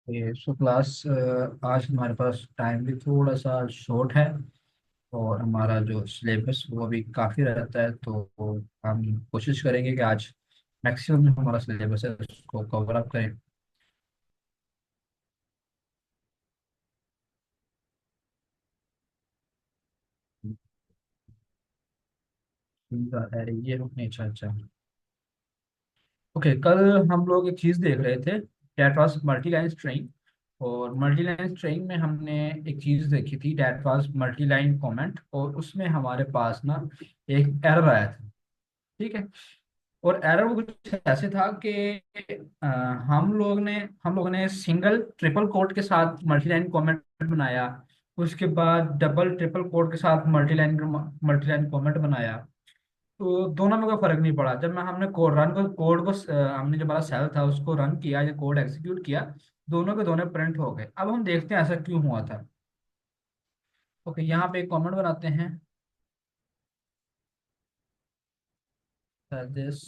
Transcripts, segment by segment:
ये so class आज हमारे पास टाइम भी थोड़ा सा शॉर्ट है। और हमारा जो सिलेबस वो भी काफ़ी रहता है, तो हम कोशिश करेंगे कि आज मैक्सिमम हमारा सिलेबस है उसको कवर अप करें। ये रुकने, अच्छा अच्छा। ओके, कल हम लोग एक चीज़ देख रहे थे, that was multi line string. और मल्टी लाइन स्ट्रिंग में हमने एक चीज़ देखी थी, that was multi line comment, और उसमें हमारे पास ना एक एरर आया था। ठीक है। और एरर वो कुछ ऐसे था कि अ, हम लोग ने सिंगल ट्रिपल कोट के साथ मल्टी लाइन कमेंट बनाया। उसके बाद डबल ट्रिपल कोट के साथ मल्टी लाइन कमेंट बनाया। तो दोनों में कोई फर्क नहीं पड़ा। जब मैं हमने कोड को हमने जो हमारा सेल था उसको रन किया या कोड एग्जीक्यूट किया, दोनों के दोनों प्रिंट हो गए। अब हम देखते हैं ऐसा क्यों हुआ था। ओके, यहाँ पे एक कमेंट बनाते हैं, दिस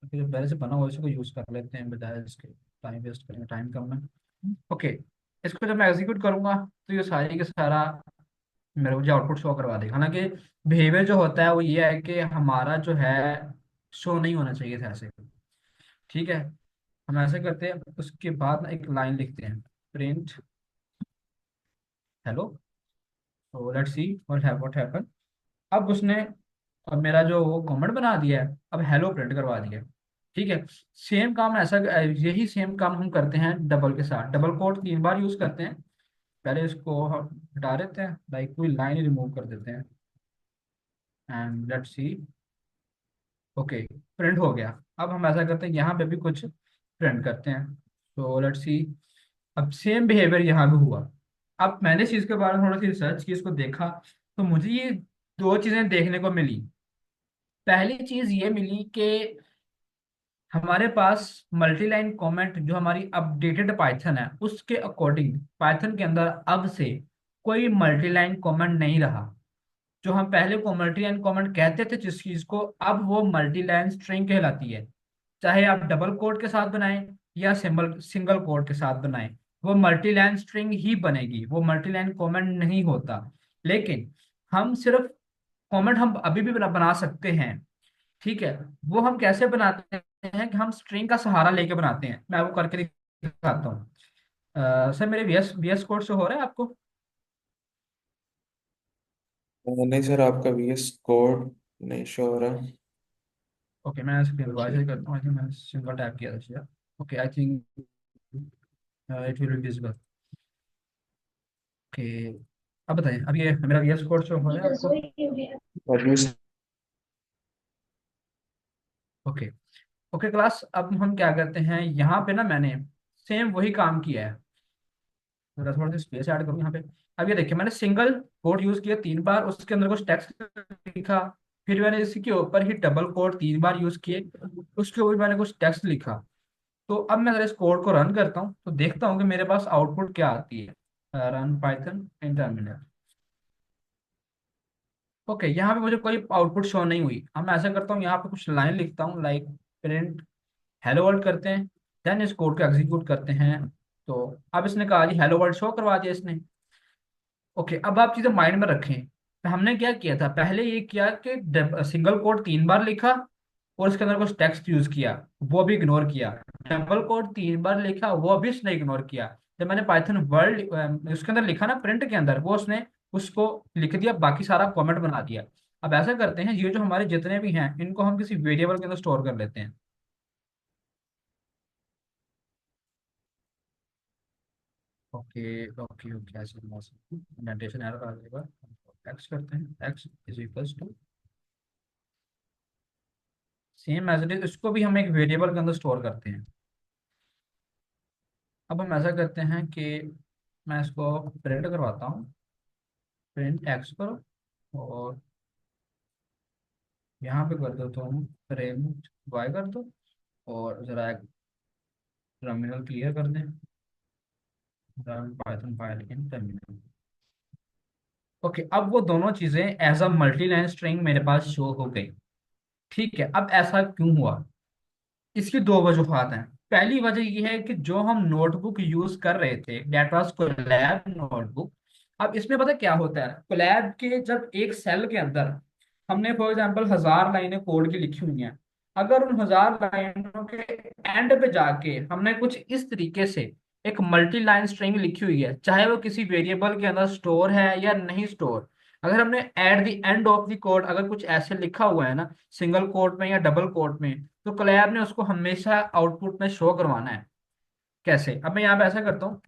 जो पहले से बना हुआ है, इसको यूज कर लेते हैं बजाय इसके टाइम वेस्ट करेंगे, टाइम कम है। ओके, इसको जब मैं एग्जीक्यूट करूंगा तो ये सारी के सारा मेरे को जो आउटपुट शो करवा देगा। हालांकि बिहेवियर जो होता है वो ये है कि हमारा जो है शो नहीं होना चाहिए था ऐसे। ठीक है, हम ऐसे करते हैं, उसके बाद ना एक लाइन लिखते हैं, प्रिंट हेलो। तो लेट्स सी व्हाट हैपन। अब उसने, अब मेरा जो वो कमेंट बना दिया है, अब हेलो प्रिंट करवा दिया है। ठीक है। सेम काम ऐसा, यही सेम काम हम करते हैं डबल के साथ। डबल कोट 3 बार यूज करते हैं। पहले इसको हम हटा देते हैं, लाइक कोई लाइन रिमूव कर देते हैं, and let's see. Okay, print हो गया। अब हम ऐसा करते हैं, यहाँ पे भी कुछ प्रिंट करते हैं। तो लेट्स सी, अब सेम बिहेवियर यहाँ भी हुआ। अब मैंने इस चीज़ के बारे में थोड़ा सी रिसर्च की, इसको देखा, तो मुझे ये दो चीज़ें देखने को मिली। पहली चीज़ ये मिली कि हमारे पास मल्टी लाइन कमेंट जो हमारी अपडेटेड पाइथन है उसके अकॉर्डिंग पाइथन के अंदर अब से कोई मल्टी लाइन कमेंट नहीं रहा। जो हम पहले को मल्टी लाइन कमेंट कहते थे जिस चीज को, अब वो मल्टी लाइन स्ट्रिंग कहलाती है। चाहे आप डबल कोट के साथ बनाएं या सिंगल सिंगल कोट के साथ बनाएं, वो मल्टी लाइन स्ट्रिंग ही बनेगी, वो मल्टी लाइन कमेंट नहीं होता। लेकिन हम सिर्फ कमेंट हम अभी भी बना सकते हैं। ठीक है। वो हम कैसे बनाते हैं कि हम स्ट्रिंग का सहारा लेके बनाते हैं। मैं वो करके दिखाता हूँ। सर मेरे वीएस कोड से हो रहा है आपको? नहीं सर, आपका VS कोड नहीं शो हो रहा। ओके, मैं इसके दोबारा से करता हूँ। आई थिंक मैंने सिंगल टैप किया था शायद। Okay, I think it will be visible. Okay, अब बताइए, अब ये मेरा वीएस कोड शो हो रहा है आपको? और भी ओके। ओके क्लास, अब हम क्या करते हैं, यहाँ पे ना मैंने सेम वही काम किया है। थोड़ा सा स्पेस ऐड करूँ यहाँ पे। अब ये देखिए, मैंने सिंगल कोट यूज किया 3 बार, उसके अंदर कुछ टेक्स्ट लिखा। फिर मैंने इसके ऊपर ही डबल कोट 3 बार यूज किए, उसके ऊपर मैंने कुछ टेक्स्ट लिखा। तो अब मैं अगर इस कोड को रन करता हूँ तो देखता हूँ कि मेरे पास आउटपुट क्या आती है। रन पाइथन इन टर्मिनल। ओके, यहाँ पे मुझे कोई आउटपुट शो नहीं हुई। अब मैं ऐसा करता हूँ, यहाँ पे कुछ लाइन लिखता हूँ, लाइक प्रिंट हेलो वर्ल्ड करते हैं। देन इस कोड को एग्जीक्यूट करते हैं। तो अब इसने कहा जी हेलो वर्ल्ड शो करवा दिया इसने। ओके, अब आप चीजें माइंड में रखें। तो हमने क्या किया था, पहले ये किया कि सिंगल कोड 3 बार लिखा और उसके अंदर कुछ टेक्स्ट यूज किया, वो भी इग्नोर किया। डबल कोड 3 बार लिखा, वो भी उसने इग्नोर किया। जब मैंने पाइथन वर्ल्ड उसके अंदर लिखा ना प्रिंट के अंदर, वो उसने उसको लिख दिया, बाकी सारा कमेंट बना दिया। अब ऐसा करते हैं, ये जो हमारे जितने भी हैं इनको हम किसी वेरिएबल के अंदर स्टोर कर लेते हैं। ओके ओके ओके, ऐसे इंडेंटेशन एरर आ जाएगा। एक्स करते हैं, x is equals to same as it is, इसको भी हम एक वेरिएबल के अंदर स्टोर करते हैं। अब हम ऐसा करते हैं कि मैं इसको प्रिंट करवाता हूँ, प्रिंट एक्स करो, और यहाँ पे कर दो तुम प्रिंट वाई कर दो, और जरा एक टर्मिनल क्लियर कर दें, run Python file in terminal. Okay, अब वो दोनों चीजें as a multi line string मेरे पास शो हो गई। ठीक है, अब ऐसा क्यों हुआ? इसकी दो वजूहत हैं। पहली वजह ये है कि जो हम नोटबुक यूज कर रहे थे दैट वाज कोलैब नोटबुक। अब इसमें पता क्या होता है, कोलैब के जब एक सेल के अंदर हमने फॉर एग्जांपल 1,000 लाइनें कोड की लिखी हुई हैं, अगर उन 1,000 लाइनों के एंड पे जाके हमने कुछ इस तरीके से एक मल्टी लाइन स्ट्रिंग लिखी हुई है, चाहे वो किसी वेरिएबल के अंदर स्टोर है या नहीं स्टोर, अगर हमने at the end of the code अगर कुछ ऐसे लिखा हुआ है ना, सिंगल कोट में या डबल कोट में, तो कोलैब ने उसको हमेशा आउटपुट में शो करवाना है। कैसे? अब मैं यहाँ पे ऐसा करता हूँ,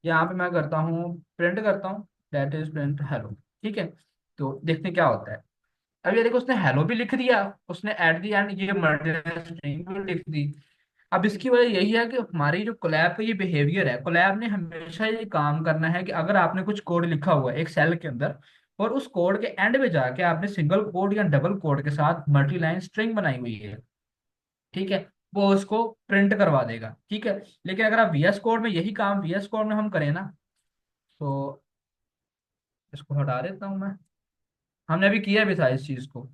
यहाँ पे मैं करता हूँ प्रिंट करता हूँ, दैट इज प्रिंट हेलो। ठीक है, तो देखते हैं क्या होता है। अब ये देखो, उसने हेलो भी लिख दिया, उसने एट द एंड ये मल्टीलाइन स्ट्रिंग भी लिख दी। अब इसकी वजह यही है कि हमारी जो कोलैब का ये बिहेवियर है, कोलैब ने हमेशा ये काम करना है कि अगर आपने कुछ कोड लिखा हुआ है एक सेल के अंदर, और उस कोड के एंड में जाके आपने सिंगल कोड या डबल कोड के साथ मल्टी लाइन स्ट्रिंग बनाई हुई है, ठीक है, वो उसको प्रिंट करवा देगा। ठीक है, लेकिन अगर आप वीएस कोड में यही काम वीएस कोड में हम करें ना, तो इसको हटा देता हूँ मैं, हमने अभी किया भी था इस चीज को,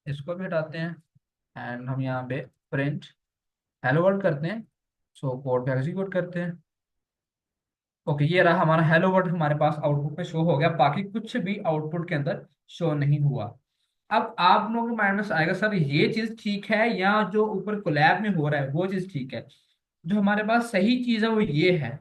इसको भी हटाते हैं एंड हम यहाँ पे प्रिंट हेलो वर्ल्ड करते हैं। सो कोड पे एग्जीक्यूट करते हैं। ओके, ये रहा हमारा हेलो वर्ल्ड, हमारे पास आउटपुट पे शो हो गया, बाकी कुछ भी आउटपुट के अंदर शो नहीं हुआ। अब आप लोगों के माइंड में से आएगा सर ये चीज ठीक है या जो ऊपर कोलैब में हो रहा है वो चीज ठीक है? जो हमारे पास सही चीज है वो ये है,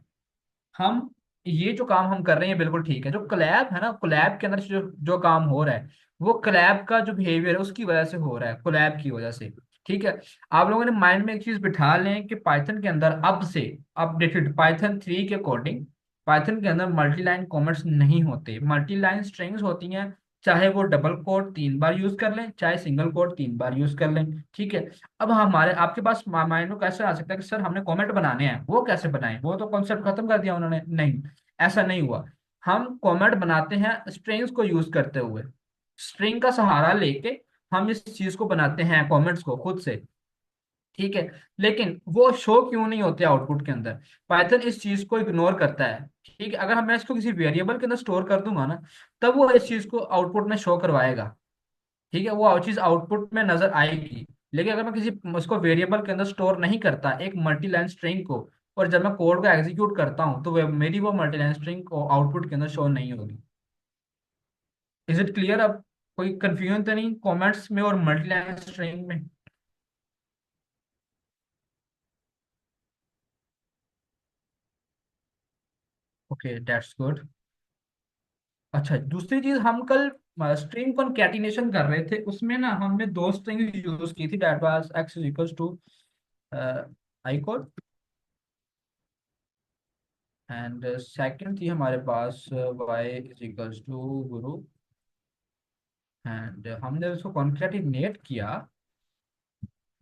हम ये जो काम हम कर रहे हैं बिल्कुल ठीक है। जो कोलैब है ना, कोलैब के अंदर जो जो काम हो रहा है वो कोलैब का जो बिहेवियर है उसकी वजह से हो रहा है, कोलैब की वजह से। ठीक है, आप लोगों ने माइंड में एक चीज बिठा लें कि पाइथन के अंदर अब से अपडेटेड पाइथन 3 के अकॉर्डिंग पाइथन के अंदर मल्टी लाइन कॉमेंट्स नहीं होते, मल्टी लाइन स्ट्रिंग्स होती हैं। चाहे वो डबल कोट 3 बार यूज कर लें, चाहे सिंगल कोट 3 बार यूज कर लें। ठीक है, अब हमारे आपके पास माइंड में कैसे आ सकता है कि सर हमने कमेंट बनाने हैं, वो कैसे बनाए, वो तो कॉन्सेप्ट खत्म कर दिया उन्होंने। नहीं, ऐसा नहीं हुआ। हम कमेंट बनाते हैं स्ट्रिंग्स को यूज करते हुए, स्ट्रिंग का सहारा लेके हम इस चीज को बनाते हैं कमेंट्स को खुद से। ठीक है, लेकिन वो शो क्यों नहीं होते आउटपुट के अंदर? पाइथन इस चीज को इग्नोर करता है। ठीक है, अगर हम मैं इसको किसी वेरिएबल के अंदर स्टोर कर दूंगा ना, तब वो इस चीज को आउटपुट में शो करवाएगा। ठीक है, वो चीज आउटपुट में नजर आएगी। लेकिन अगर मैं किसी उसको वेरिएबल के अंदर स्टोर नहीं करता एक मल्टी लाइन स्ट्रिंग को, और जब मैं कोड को एग्जीक्यूट करता हूँ तो मेरी वो मल्टी लाइन स्ट्रिंग को आउटपुट के अंदर शो नहीं होगी। Is it clear? अब कोई कंफ्यूजन तो नहीं कमेंट्स में और मल्टी लाइन स्ट्रिंग में? Okay, that's good. अच्छा, दूसरी चीज, हम कल स्ट्रिंग कॉन्कैटिनेशन कर रहे थे, उसमें ना हमने दो स्ट्रिंग यूज की थी, that was x equals to I code, and second थी हमारे पास y is equals to guru. And हमने उसको कॉन्कैटिनेट किया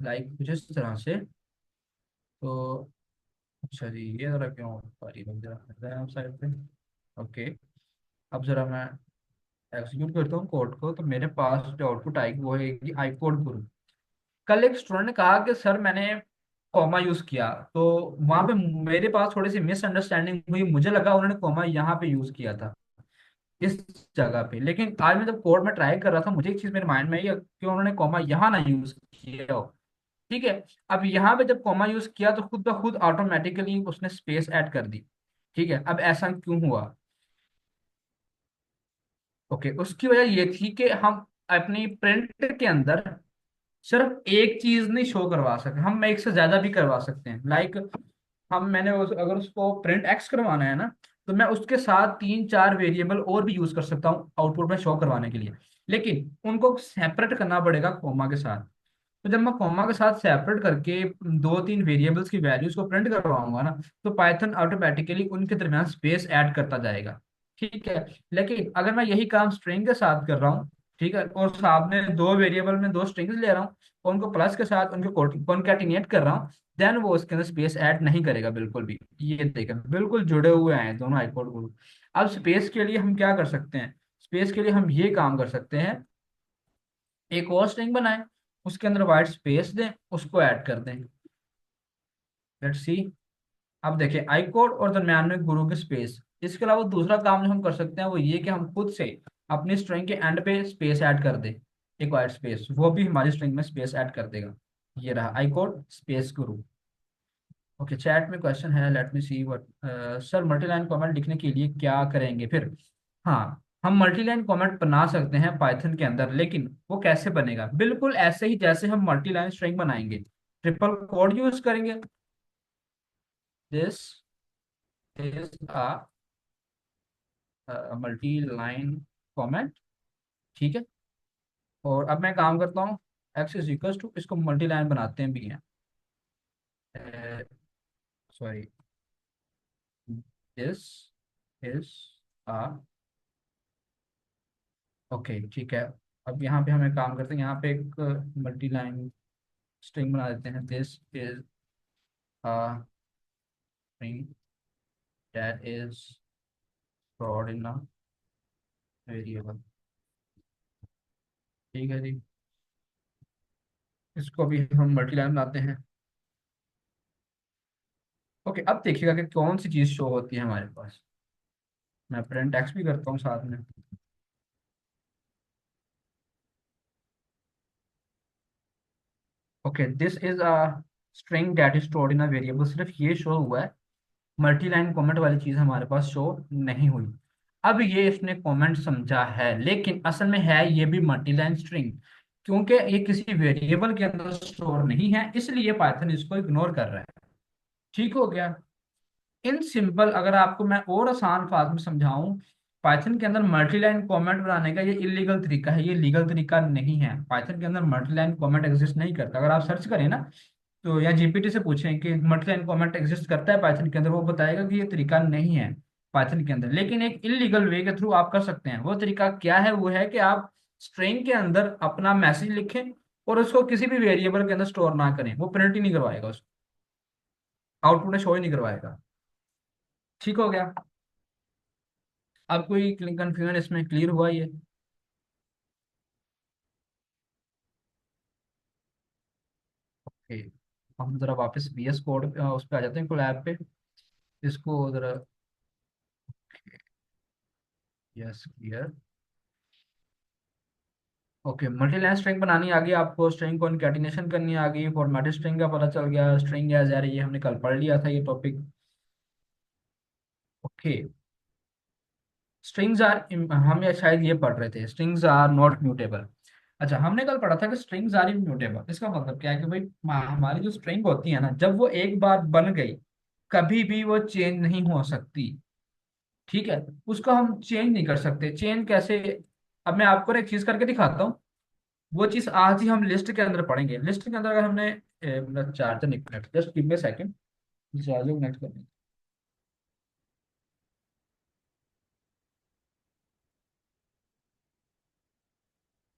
लाइक कुछ इस तरह से। तो अच्छा जी, ये जरा क्यों सॉरी जरा साइड पे। ओके, अब जरा मैं एग्जीक्यूट करता हूँ कोड को, तो मेरे पास जो आउटपुट आएगी वो है कि आई कोड गुरु। कल एक स्टूडेंट ने कहा कि सर मैंने कॉमा यूज किया, तो वहां पे मेरे पास थोड़ी सी मिसअंडरस्टैंडिंग हुई, मुझे लगा उन्होंने कॉमा यहाँ पे यूज किया था इस जगह पे, लेकिन आज मैं जब कोड में ट्राई कर रहा था मुझे एक चीज मेरे माइंड में आई कि उन्होंने कॉमा यहाँ ना यूज किया हो। ठीक है, अब यहाँ पे जब कॉमा यूज किया तो खुद ब खुद ऑटोमेटिकली उसने स्पेस ऐड कर दी। ठीक है, अब ऐसा क्यों हुआ? ओके, उसकी वजह ये थी कि हम अपनी प्रिंट के अंदर सिर्फ एक चीज नहीं शो करवा सकते, हम एक से ज्यादा भी करवा सकते हैं। लाइक अगर उसको प्रिंट एक्स करवाना है ना, तो मैं उसके साथ 3 4 वेरिएबल और भी यूज कर सकता हूँ आउटपुट में शो करवाने के लिए, लेकिन उनको सेपरेट करना पड़ेगा कॉमा के साथ। तो जब मैं कॉमा के साथ सेपरेट करके 2 3 वेरिएबल्स की वैल्यूज को प्रिंट करवाऊंगा ना, तो पाइथन ऑटोमेटिकली उनके दरमियान स्पेस ऐड करता जाएगा। ठीक है, लेकिन अगर मैं यही काम स्ट्रिंग के साथ कर रहा हूँ, ठीक है, और सामने 2 वेरिएबल में 2 स्ट्रिंग्स ले रहा हूँ और उनको प्लस के साथ उनको कॉन्कैटिनेट कर रहा हूँ, देन वो उसके अंदर स्पेस ऐड नहीं करेगा बिल्कुल भी। ये देखें, बिल्कुल जुड़े हुए हैं दोनों हाइकोड ग्रुप। अब स्पेस के लिए हम क्या कर सकते हैं? स्पेस के लिए हम ये काम कर सकते हैं, एक और स्ट्रिंग बनाएं, उसके अंदर वाइट स्पेस दें, उसको ऐड कर दें। Let's see. अब देखिए आई कोड और दरम्यान में गुरु के स्पेस। इसके अलावा दूसरा काम जो हम कर सकते हैं वो ये कि हम खुद से अपनी स्ट्रिंग के एंड पे स्पेस ऐड कर दें, एक वाइट स्पेस, वो भी हमारी स्ट्रिंग में स्पेस ऐड कर देगा। ये रहा आई कोड स्पेस गुरु। ओके, चैट में क्वेश्चन है, let me see what. Sir multiline comment लिखने के लिए क्या करेंगे फिर? हाँ, हम मल्टीलाइन कमेंट बना सकते हैं पाइथन के अंदर, लेकिन वो कैसे बनेगा? बिल्कुल ऐसे ही जैसे हम मल्टीलाइन स्ट्रिंग बनाएंगे, ट्रिपल कोड यूज करेंगे। This is a multi line comment, ठीक है। और अब मैं काम करता हूँ, एक्स इज इक्वल टू, इसको मल्टी लाइन बनाते हैं भी हैं, sorry, this is a, okay ठीक है। अब यहाँ पे हमें काम करते हैं, यहाँ पे एक मल्टी लाइन स्ट्रिंग बना देते हैं, this is a string that is stored in a variable, ठीक है जी। इसको भी हम मल्टी लाइन बनाते हैं। ओके, अब देखिएगा कि कौन सी चीज़ शो होती है हमारे पास। मैं प्रिंट एक्स भी करता हूँ साथ में। Okay, this is a string that is stored in a variable, सिर्फ ये शो हुआ है, मल्टी लाइन कमेंट वाली चीज हमारे पास शो नहीं हुई। अब ये इसने कमेंट समझा है, लेकिन असल में है ये भी मल्टी लाइन स्ट्रिंग, क्योंकि ये किसी वेरिएबल के अंदर स्टोर नहीं है, इसलिए पाइथन इसको इग्नोर कर रहा है। ठीक हो गया। इन सिंपल, अगर आपको मैं और आसान फाज में समझाऊं, पाइथन के अंदर मल्टी लाइन कमेंट बनाने का ये इलीगल तरीका है, ये लीगल तरीका नहीं है। पाइथन के अंदर मल्टी लाइन कमेंट एग्जिस्ट नहीं करता। अगर आप सर्च करें ना, तो या जीपीटी से पूछें कि मल्टी लाइन कमेंट एग्जिस्ट करता है पाइथन के अंदर, वो बताएगा कि ये तरीका नहीं है पाइथन के अंदर। लेकिन एक इलीगल वे के थ्रू आप कर सकते हैं। वो तरीका क्या है? वो है कि आप स्ट्रिंग के अंदर अपना मैसेज लिखें और उसको किसी भी वेरिएबल के अंदर स्टोर ना करें, वो प्रिंट ही नहीं करवाएगा, उसको आउटपुट में शो ही नहीं करवाएगा। ठीक हो गया। अब कोई कंफ्यूजन इसमें क्लियर हुआ ये? ओके, हम जरा वापस VS कोड उस पर आ जाते हैं, कोलैब पे। इसको जरा, yes clear. Okay, multi line string बनानी आ गई आपको, स्ट्रिंग को इनकैटिनेशन करनी आ गई, फॉर्मेटेड स्ट्रिंग का पता चल गया, स्ट्रिंग एज अरे ये हमने कल पढ़ लिया था ये टॉपिक। ओके, स्ट्रिंग्स आर, हम या शायद ये पढ़ रहे थे, स्ट्रिंग्स आर नॉट म्यूटेबल। अच्छा, हमने कल पढ़ा था कि स्ट्रिंग्स आर इम्यूटेबल। इसका मतलब क्या है कि भाई हमारी जो स्ट्रिंग होती है ना, जब वो एक बार बन गई, कभी भी वो चेंज नहीं हो सकती। ठीक है, उसको हम चेंज नहीं कर सकते। चेंज कैसे? अब मैं आपको एक चीज करके दिखाता हूँ। वो चीज आज ही हम लिस्ट के अंदर पढ़ेंगे। लिस्ट के अंदर अगर हमने मेरा चार्जर नहीं connect, just give me second, charger connect करने।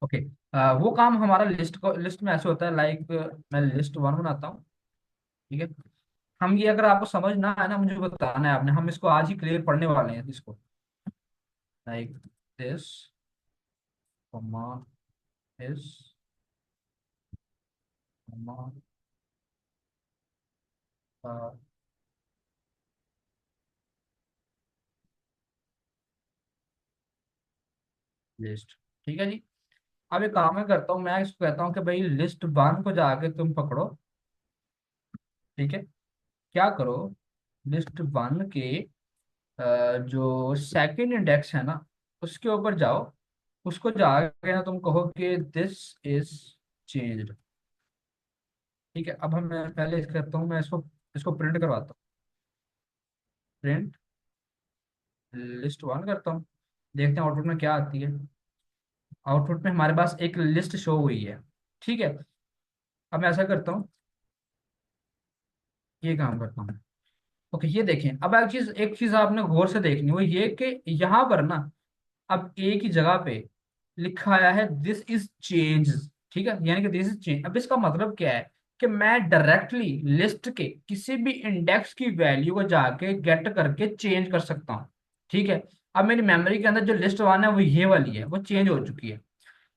ओके, वो काम हमारा लिस्ट को, लिस्ट में ऐसे होता है, लाइक मैं लिस्ट वन बनाता हूँ, ठीक है। हम ये, अगर आपको समझ ना आए ना, मुझे बताना है आपने, हम इसको आज ही क्लियर पढ़ने वाले हैं इसको, like this comma is comma list, ठीक है जी। अब एक काम मैं करता हूँ, मैं इसको कहता हूँ कि भाई लिस्ट वन को जाके तुम पकड़ो, ठीक है। क्या करो, लिस्ट वन के जो सेकंड इंडेक्स है ना, उसके ऊपर जाओ, उसको जाके ना तुम कहो कि दिस इज चेंज्ड, ठीक है। अब हम, मैं पहले इस करता हूँ, मैं इसको इसको प्रिंट करवाता हूँ, प्रिंट लिस्ट वन करता हूँ, देखते हैं आउटपुट में क्या आती है। आउटपुट में हमारे पास एक लिस्ट शो हुई है, ठीक है। अब मैं ऐसा करता हूँ, ये काम करता हूँ। ओके, ये देखें, अब एक चीज आपने गौर से देखनी, वो ये कि यहाँ पर ना, अब एक ही जगह पे लिखा आया है दिस इज चेंज, ठीक है, यानी कि दिस इज चेंज। अब इसका मतलब क्या है कि मैं डायरेक्टली लिस्ट के किसी भी इंडेक्स की वैल्यू को जाके गेट करके चेंज कर सकता हूँ, ठीक है। अब मेरी मेमोरी के अंदर जो लिस्ट वन है वो ये वाली है, वो चेंज हो चुकी है।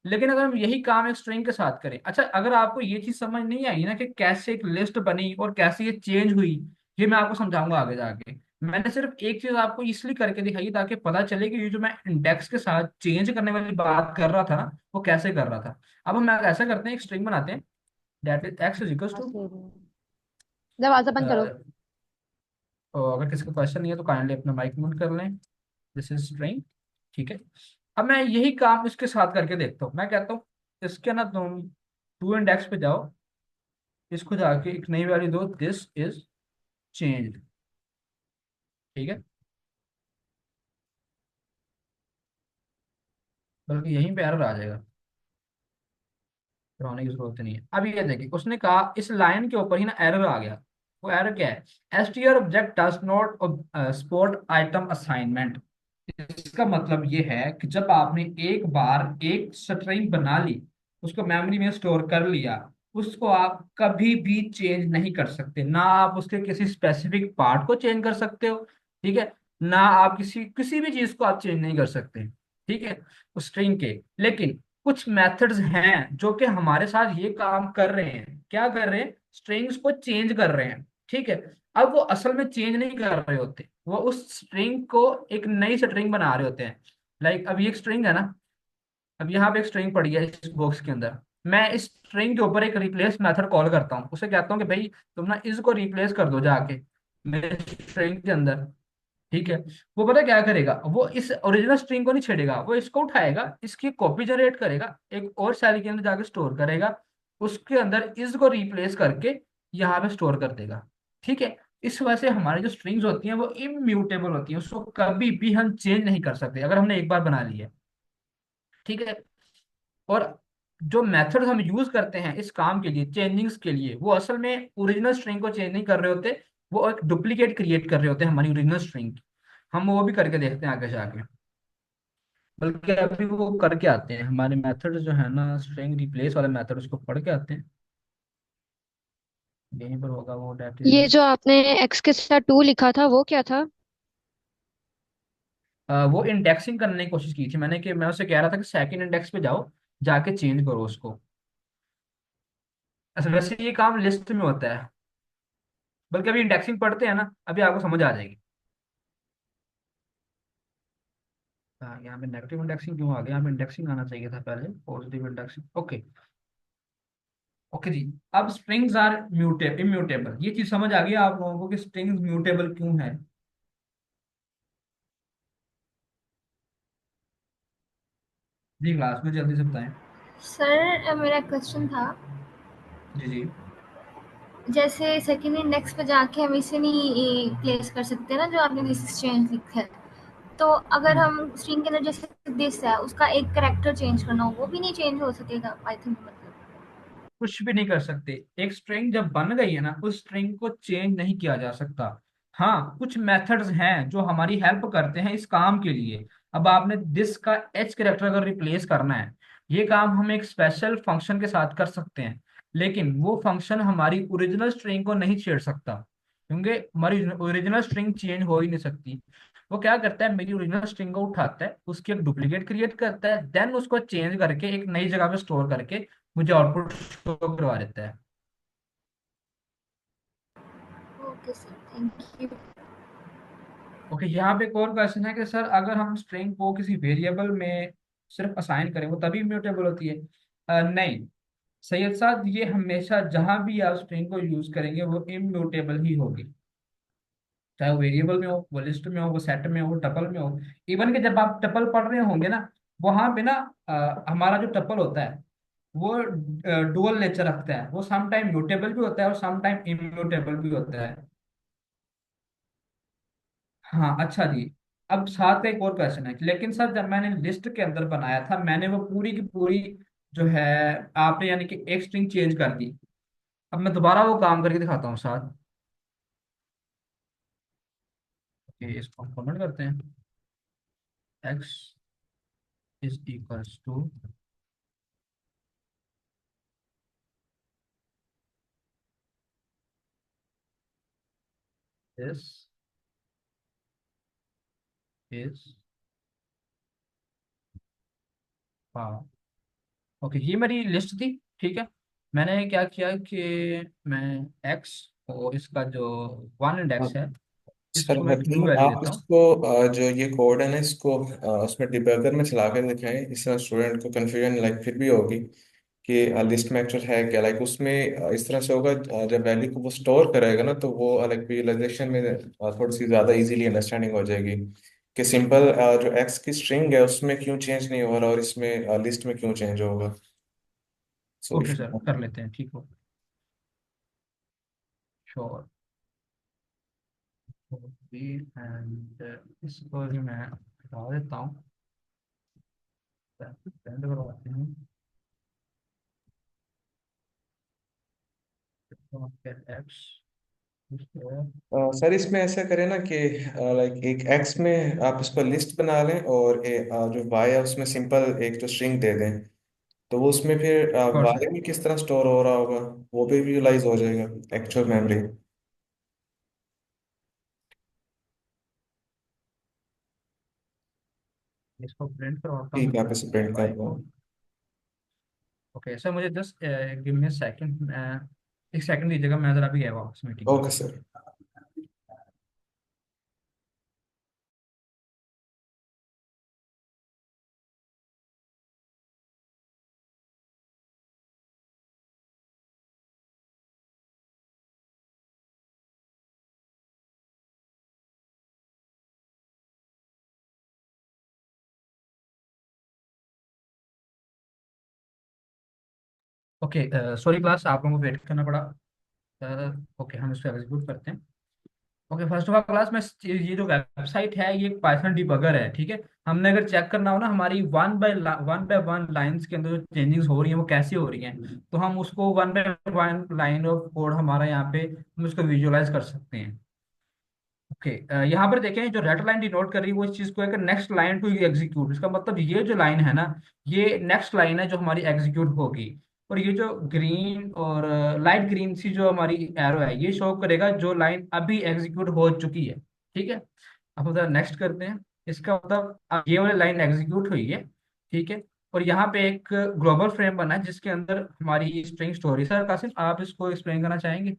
लेकिन अगर हम यही काम एक स्ट्रिंग के साथ करें, अच्छा, अगर आपको ये चीज समझ नहीं आई ना कि कैसे एक लिस्ट बनी और कैसे ये चेंज हुई, ये मैं आपको समझाऊंगा आगे जाके। मैंने सिर्फ एक चीज आपको इसलिए करके दिखाई ताकि पता चले कि ये जो मैं इंडेक्स के साथ चेंज करने वाली बात कर रहा था ना, वो कैसे कर रहा था। अब हम ऐसा करते हैं, एक स्ट्रिंग बनाते हैं, that is x is equal pass to, ले रही हूँ। दरवाजा बंद करो। अगर किसी का क्वेश्चन नहीं है तो काइंडली अपना माइक म्यूट कर लें। This is string. ठीक है। अब मैं यही काम इसके साथ करके देखता हूँ। मैं कहता हूँ इसके ना तुम टू इंडेक्स पे जाओ, इसको जाके एक नई वैल्यू दो, दिस इज चेंज्ड। ठीक है। बल्कि यहीं पे एरर आ जाएगा, फिर होने की जरूरत नहीं है। अब ये देखिए उसने कहा इस लाइन के ऊपर ही ना एरर आ गया। वो एरर क्या है? STR object does not support item assignment. इसका मतलब ये है कि जब आपने एक बार एक स्ट्रिंग बना ली, उसको मेमोरी में स्टोर कर लिया, उसको आप कभी भी चेंज नहीं कर सकते। ना आप उसके किसी स्पेसिफिक पार्ट को चेंज कर सकते हो, ठीक है, ना आप किसी किसी भी चीज को आप चेंज नहीं कर सकते, ठीक है, उस स्ट्रिंग के। लेकिन कुछ मेथड्स हैं जो कि हमारे साथ ये काम कर रहे हैं। क्या कर रहे हैं? स्ट्रिंग्स को चेंज कर रहे हैं, ठीक है। अब वो असल में चेंज नहीं कर रहे होते, वो उस स्ट्रिंग को एक नई स्ट्रिंग बना रहे होते हैं। लाइक अब ये एक स्ट्रिंग है ना, अब यहाँ पे एक स्ट्रिंग पड़ी है इस बॉक्स के अंदर। मैं इस स्ट्रिंग के ऊपर एक रिप्लेस मेथड कॉल करता हूँ, उसे कहता हूँ कि भाई तुम ना इसको रिप्लेस कर दो जाके मेरे स्ट्रिंग के अंदर, ठीक है। वो पता क्या करेगा? वो इस ओरिजिनल स्ट्रिंग को नहीं छेड़ेगा, वो इसको उठाएगा, इसकी कॉपी जनरेट करेगा, एक और सेल के अंदर जाके स्टोर करेगा, उसके अंदर इस को रिप्लेस करके यहाँ पे स्टोर कर देगा, ठीक है। इस वजह से हमारी जो स्ट्रिंग्स होती हैं वो इम्यूटेबल होती हैं, उसको कभी भी हम चेंज नहीं कर सकते अगर हमने एक बार बना ली है, ठीक है। और जो मेथड हम यूज करते हैं इस काम के लिए, चेंजिंग्स के लिए, वो असल में ओरिजिनल स्ट्रिंग को चेंज नहीं कर रहे होते, वो एक डुप्लीकेट क्रिएट कर रहे होते हैं हमारी ओरिजिनल स्ट्रिंग की। हम वो भी करके देखते हैं आगे जाके, बल्कि अभी वो करके आते हैं हमारे मेथड जो है ना, स्ट्रिंग रिप्लेस वाले मेथड, उसको पढ़ के आते हैं। यहीं पर होगा वो, डेट ये इज। जो आपने एक्स के साथ टू लिखा था वो क्या था? वो इंडेक्सिंग करने की कोशिश की थी मैंने, कि मैं उसे कह रहा था कि सेकंड इंडेक्स पे जाओ, जाके चेंज करो उसको। असल वैसे ये काम लिस्ट में होता है, बल्कि अभी इंडेक्सिंग पढ़ते हैं ना, अभी आपको समझ आ जाएगी। यहाँ पे नेगेटिव इंडेक्सिंग क्यों आ गया? यहाँ पे इंडेक्सिंग आना चाहिए था पहले, पॉजिटिव इंडेक्सिंग। ओके। ओके जी। अब स्ट्रिंग्स आर इम्यूटेबल, ये चीज समझ आ गई आप लोगों को कि स्ट्रिंग्स म्यूटेबल क्यों है? जी क्लास में जल्दी से बताएं। सर मेरा क्वेश्चन था, जी जी। जैसे सेकंड इंडेक्स पे जाके हम इसे नहीं प्लेस कर सकते ना, जो आपने दिस चेंज लिखा है, तो अगर हम्म। हम स्ट्रिंग के अंदर जैसे दिस है उसका एक करेक्टर चेंज करना हो, वो भी नहीं चेंज हो सकेगा पाइथन में मतलब? कुछ भी नहीं कर सकते। एक स्ट्रिंग जब बन गई है ना, उस स्ट्रिंग को चेंज नहीं किया जा सकता। हाँ, कुछ मेथड्स हैं जो हमारी हेल्प करते हैं इस काम के लिए। अब आपने दिस का एच कैरेक्टर अगर रिप्लेस करना है, ये काम हम एक स्पेशल फंक्शन के साथ कर सकते हैं, लेकिन वो फंक्शन हमारी ओरिजिनल स्ट्रिंग को नहीं छेड़ सकता, क्योंकि हमारी ओरिजिनल स्ट्रिंग चेंज हो ही नहीं सकती। वो क्या करता है, मेरी ओरिजिनल स्ट्रिंग को उठाता है, उसकी एक डुप्लीकेट क्रिएट करता है, देन उसको चेंज करके एक नई जगह पे स्टोर करके मुझे आउटपुट शो करवा देता है। Okay sir, thank you. Okay, यहाँ पे एक और क्वेश्चन है कि सर अगर हम स्ट्रिंग को किसी वेरिएबल में सिर्फ असाइन करें वो तभी म्यूटेबल होती है? नहीं सैयद साहब, ये हमेशा जहां भी आप स्ट्रिंग को यूज करेंगे वो इम्यूटेबल ही होगी। चाहे वो वेरिएबल में हो, वो लिस्ट में हो, वो सेट में हो, वो टपल में हो। इवन कि जब आप टपल पढ़ रहे होंगे ना, वहां पे ना हमारा जो टपल होता है वो डुअल नेचर रखता है, वो सम टाइम म्यूटेबल भी होता है और सम टाइम इम्यूटेबल भी होता है। हाँ अच्छा जी। अब साथ का एक और क्वेश्चन है, लेकिन सर जब मैंने लिस्ट के अंदर बनाया था, मैंने वो पूरी की पूरी जो है, आपने यानी कि एक स्ट्रिंग चेंज कर दी। अब मैं दोबारा वो काम करके दिखाता हूँ साथ। ओके, इसको हम कमेंट करते हैं। X is equals to this is, हाँ ओके, ये मेरी लिस्ट थी, ठीक है। मैंने क्या किया कि मैं एक्स और इसका जो वन हाँ, इंडेक्स है, सर इसको मैं एक न्यू मतलब वैल्यू आप देता हूँ। इसको जो ये कोड है ना, इसको उसमें डिबगर में चला कर दिखाएं, इससे स्टूडेंट को कन्फ्यूजन लाइक फिर भी होगी कि लिस्ट में एक्चुअल है क्या, लाइक उसमें इस तरह से होगा, जब वैल्यू को वो स्टोर करेगा ना तो वो अलग विजुअलाइजेशन में थोड़ी सी ज़्यादा इजीली अंडरस्टैंडिंग हो जाएगी कि सिंपल जो एक्स की स्ट्रिंग है उसमें क्यों चेंज नहीं हो रहा और इसमें लिस्ट में क्यों चेंज होगा। सो ओके सर, कर लेते हैं, ठीक हो। श्योर। एंड इसको भी मैं हटा देता हूँ, सेंड करवाते हैं। एक्स, सर इसमें ऐसा करें ना कि लाइक एक एक्स में आप इसको लिस्ट बना लें और जो वाई है उसमें सिंपल एक जो स्ट्रिंग दे दें, तो वो उसमें फिर श्योर सर। वाई में किस तरह स्टोर हो रहा होगा वो भी विजुलाइज हो जाएगा एक्चुअल मेमोरी। इसको प्रिंट करवाता ठीक हूँ है, आप इसे प्रिंट कर वाई दो। को। ओके सर, मुझे जस्ट गिव मी सेकंड, एक सेकंड दीजिएगा, मैं जरा भी गया वापस मीटिंग में। Okay sir. Okay, sorry class, आप लोगों को वेट करना पड़ा। ओके, हम इसको एग्जीक्यूट करते हैं। Okay, first of all class में ये जो वेबसाइट है ये एक पाइथन डिबगर है, ठीक है। हमने अगर चेक करना हो ना हमारी वन बाय वन लाइंस के अंदर जो चेंजेस हो रही हैं वो कैसे हो रही हैं, तो हम उसको one by one line of code हमारा यहाँ पे हम उसको विजुअलाइज कर सकते हैं। ओके, यहाँ पर देखें जो रेड लाइन डिनोट कर रही है वो इस चीज को है कि नेक्स्ट लाइन टू एग्जीक्यूट, इसका मतलब ये जो लाइन है ना, ये नेक्स्ट लाइन है जो हमारी एग्जीक्यूट होगी। और ये जो ग्रीन और लाइट ग्रीन सी जो हमारी एरो है ये शो करेगा जो लाइन अभी एग्जीक्यूट हो चुकी है, ठीक है। अब उधर नेक्स्ट करते हैं। इसका मतलब अब ये वाली लाइन एग्जीक्यूट हुई है, ठीक है। और यहाँ पे एक ग्लोबल फ्रेम बना है जिसके अंदर हमारी स्ट्रिंग स्टोरी। सर कासिम, आप इसको एक्सप्लेन करना चाहेंगे?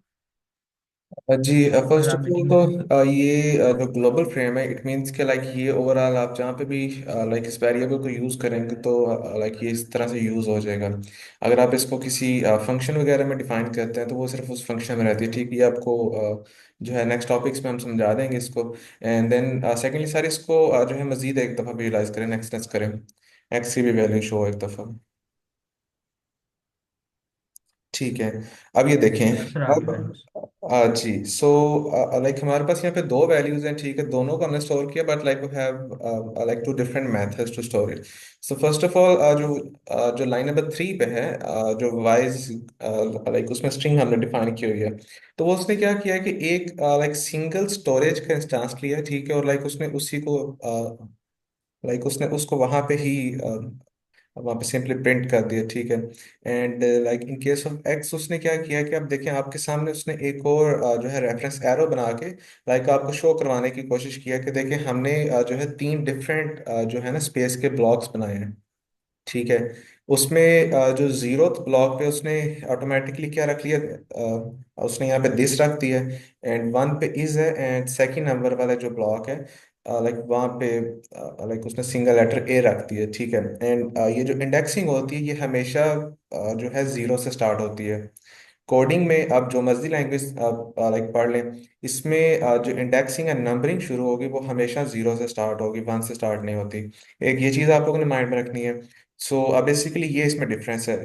जी, अगर फर्स्ट आप ऑफ ऑल मीटिंग में थे तो। तो ये जो ग्लोबल फ्रेम है इट मीन्स के लाइक ये ओवरऑल आप जहाँ पे भी लाइक इस वेरिएबल को यूज़ करेंगे तो लाइक ये इस तरह से यूज़ हो जाएगा। अगर आप इसको किसी फंक्शन वगैरह में डिफाइन करते हैं तो वो सिर्फ उस फंक्शन में रहती है, ठीक है। ये आपको जो है नेक्स्ट टॉपिक्स में हम समझा देंगे इसको। एंड देन सेकेंडली सर इसको जो है मजीद एक दफ़ा विजुलाइज करें, नेक्स्ट करें, एक्स की भी वैल्यू शो एक दफ़ा। ठीक है, अब ये देखें। यस सर, आ गया मेरे अब पास। जी, सो लाइक हमारे पास यहाँ पे दो वैल्यूज हैं, ठीक है। दोनों को हमने स्टोर किया but like we have like two different methods to store it. So first of all जो लाइन नंबर 3 पे है, जो वाइज लाइक उसमें स्ट्रिंग हमने डिफाइन की हुई है, तो वो उसने क्या किया कि एक लाइक सिंगल स्टोरेज का इंस्टेंस लिया, ठीक है। और लाइक उसने उसी को लाइक उसने उसको वहां पे ही वहाँ पे सिंपली प्रिंट कर दिया, ठीक है। And like in case of x उसने क्या किया कि आप देखें आपके सामने उसने एक और जो है रेफरेंस एरो बना के लाइक आपको शो करवाने की कोशिश किया कि देखिए हमने जो है तीन डिफरेंट जो है ना स्पेस के ब्लॉक्स बनाए हैं, ठीक है। उसमें जो जीरो ब्लॉक पे उसने ऑटोमेटिकली क्या रख लिया, उसने यहाँ पे दिस रख दिया। एंड वन पे इज है एंड सेकंड नंबर वाला जो ब्लॉक है लाइक वहाँ पे लाइक उसने सिंगल लेटर ए रख दिया, ठीक है। एंड ये जो इंडेक्सिंग होती है ये हमेशा जो है जीरो से स्टार्ट होती है। कोडिंग में आप जो मर्जी लैंग्वेज आप लाइक पढ़ लें, इसमें जो इंडेक्सिंग एंड नंबरिंग शुरू होगी वो हमेशा जीरो से स्टार्ट होगी, वन से स्टार्ट नहीं होती। एक ये चीज़ आप लोगों ने माइंड में रखनी है। सो अब बेसिकली ये इसमें डिफरेंस है।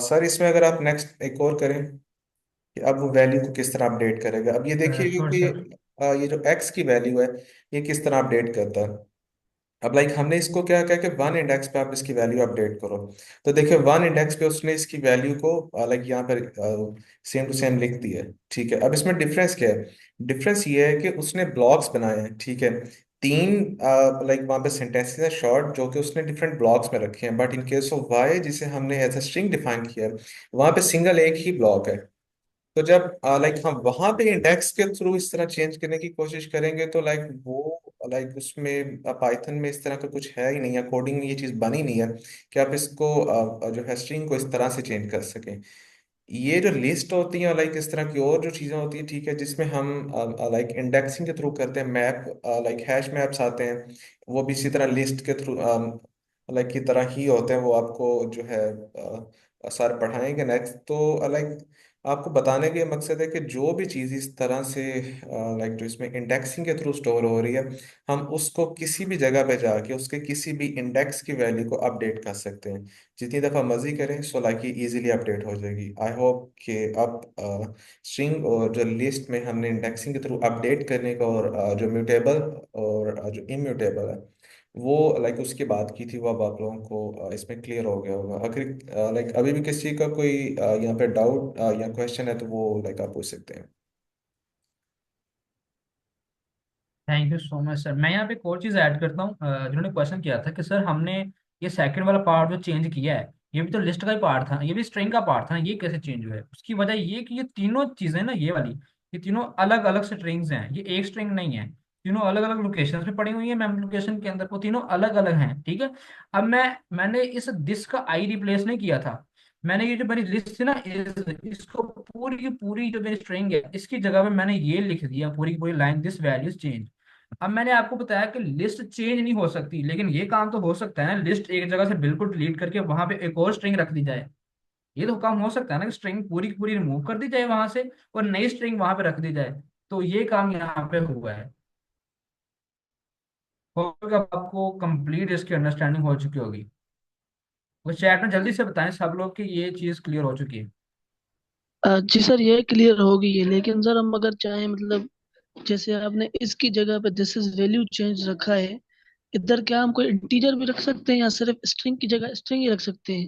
सर इसमें अगर आप नेक्स्ट एक और करें कि अब वो वैल्यू को किस तरह अपडेट करेगा, अब ये देखिएगा श्योर कि सर। ये जो एक्स की वैल्यू है ये किस तरह अपडेट करता है। अब लाइक हमने इसको क्या कहा कि वन इंडेक्स पे आप इसकी वैल्यू अपडेट करो। तो देखिए वन इंडेक्स पे उसने इसकी वैल्यू को लाइक यहाँ पर सेम टू सेम लिख दिया है, ठीक है। अब इसमें डिफरेंस क्या है? डिफरेंस ये है कि उसने ब्लॉक्स बनाए हैं, ठीक है। तीन लाइक वहाँ पे सेंटेंसेस है शॉर्ट जो कि उसने डिफरेंट ब्लॉक्स में रखे हैं, but in case of y जिसे हमने एज अ स्ट्रिंग डिफाइन किया है वहाँ पे सिंगल एक ही ब्लॉक है। तो जब लाइक हम वहां पे इंडेक्स के थ्रू इस तरह चेंज करने की कोशिश करेंगे तो लाइक वो लाइक उसमें पाइथन में इस तरह का कुछ है ही नहीं है, कोडिंग में ये चीज़ बनी नहीं है कि आप इसको जो है स्ट्रिंग को इस तरह से चेंज कर सकें। ये जो लिस्ट होती है लाइक इस तरह की और जो चीज़ें होती है, ठीक है, जिसमें हम लाइक इंडेक्सिंग के थ्रू करते हैं, मैप लाइक हैश मैप्स आते हैं, वो भी इसी तरह लिस्ट के थ्रू लाइक की तरह ही होते हैं। वो आपको जो है सर पढ़ाएंगे नेक्स्ट, तो लाइक आपको बताने का ये मकसद है कि जो भी चीज़ इस तरह से लाइक जो इसमें इंडेक्सिंग के थ्रू स्टोर हो रही है, हम उसको किसी भी जगह पे जाके उसके किसी भी इंडेक्स की वैल्यू को अपडेट कर सकते हैं। जितनी दफ़ा मर्जी करें, सो लाइक ये इजीली अपडेट हो जाएगी। आई होप कि अब स्ट्रिंग और जो लिस्ट में हमने इंडेक्सिंग के थ्रू अपडेट करने का, और जो म्यूटेबल और जो इम्यूटेबल है वो लाइक उसकी बात की थी, वो अब आप लोगों को इसमें क्लियर हो गया होगा। अगर लाइक अभी भी किसी का कोई यहाँ पे डाउट या क्वेश्चन है तो वो लाइक आप पूछ सकते हैं। Thank you so much sir. मैं यहाँ पे एक और चीज़ ऐड करता हूँ। जिन्होंने क्वेश्चन किया था कि सर हमने ये सेकंड वाला पार्ट जो चेंज किया है, ये भी तो लिस्ट का ही पार्ट था, ये भी स्ट्रिंग का पार्ट था ना, ये कैसे चेंज हुआ है? उसकी वजह ये कि ये तीनों चीज़ें ना, ये वाली, ये तीनों अलग अलग स्ट्रिंग्स हैं, ये एक स्ट्रिंग नहीं है। तीनों अलग अलग लोकेशन पे पड़ी हुई है मेमोरी लोकेशन के अंदर, वो तीनों अलग अलग हैं, ठीक है। अब मैंने इस दिस का आई रिप्लेस नहीं किया था। मैंने ये जो मेरी लिस्ट थी ना, इसको पूरी की पूरी जो मेरी स्ट्रिंग है, इसकी जगह पे मैंने ये लिख दिया पूरी की पूरी लाइन, दिस वैल्यूज चेंज। अब मैंने आपको बताया कि लिस्ट चेंज नहीं हो सकती, लेकिन ये काम तो हो सकता है ना, लिस्ट एक जगह से बिल्कुल डिलीट करके वहां पे एक और स्ट्रिंग रख दी जाए। ये तो काम हो सकता है ना कि स्ट्रिंग पूरी की पूरी रिमूव कर दी जाए वहां से, और नई स्ट्रिंग वहां पे रख दी जाए। तो ये काम यहाँ पे हुआ है। होगा, अब आपको कंप्लीट इसकी अंडरस्टैंडिंग हो चुकी होगी। वो चैट में जल्दी से बताएं सब लोग कि ये चीज क्लियर हो चुकी है। जी सर, ये क्लियर हो गई है, लेकिन सर हम अगर चाहें मतलब जैसे आपने इसकी जगह पे दिस इज वैल्यू चेंज रखा है, इधर क्या हम कोई इंटीजर भी रख सकते हैं या सिर्फ स्ट्रिंग की जगह स्ट्रिंग ही रख सकते हैं?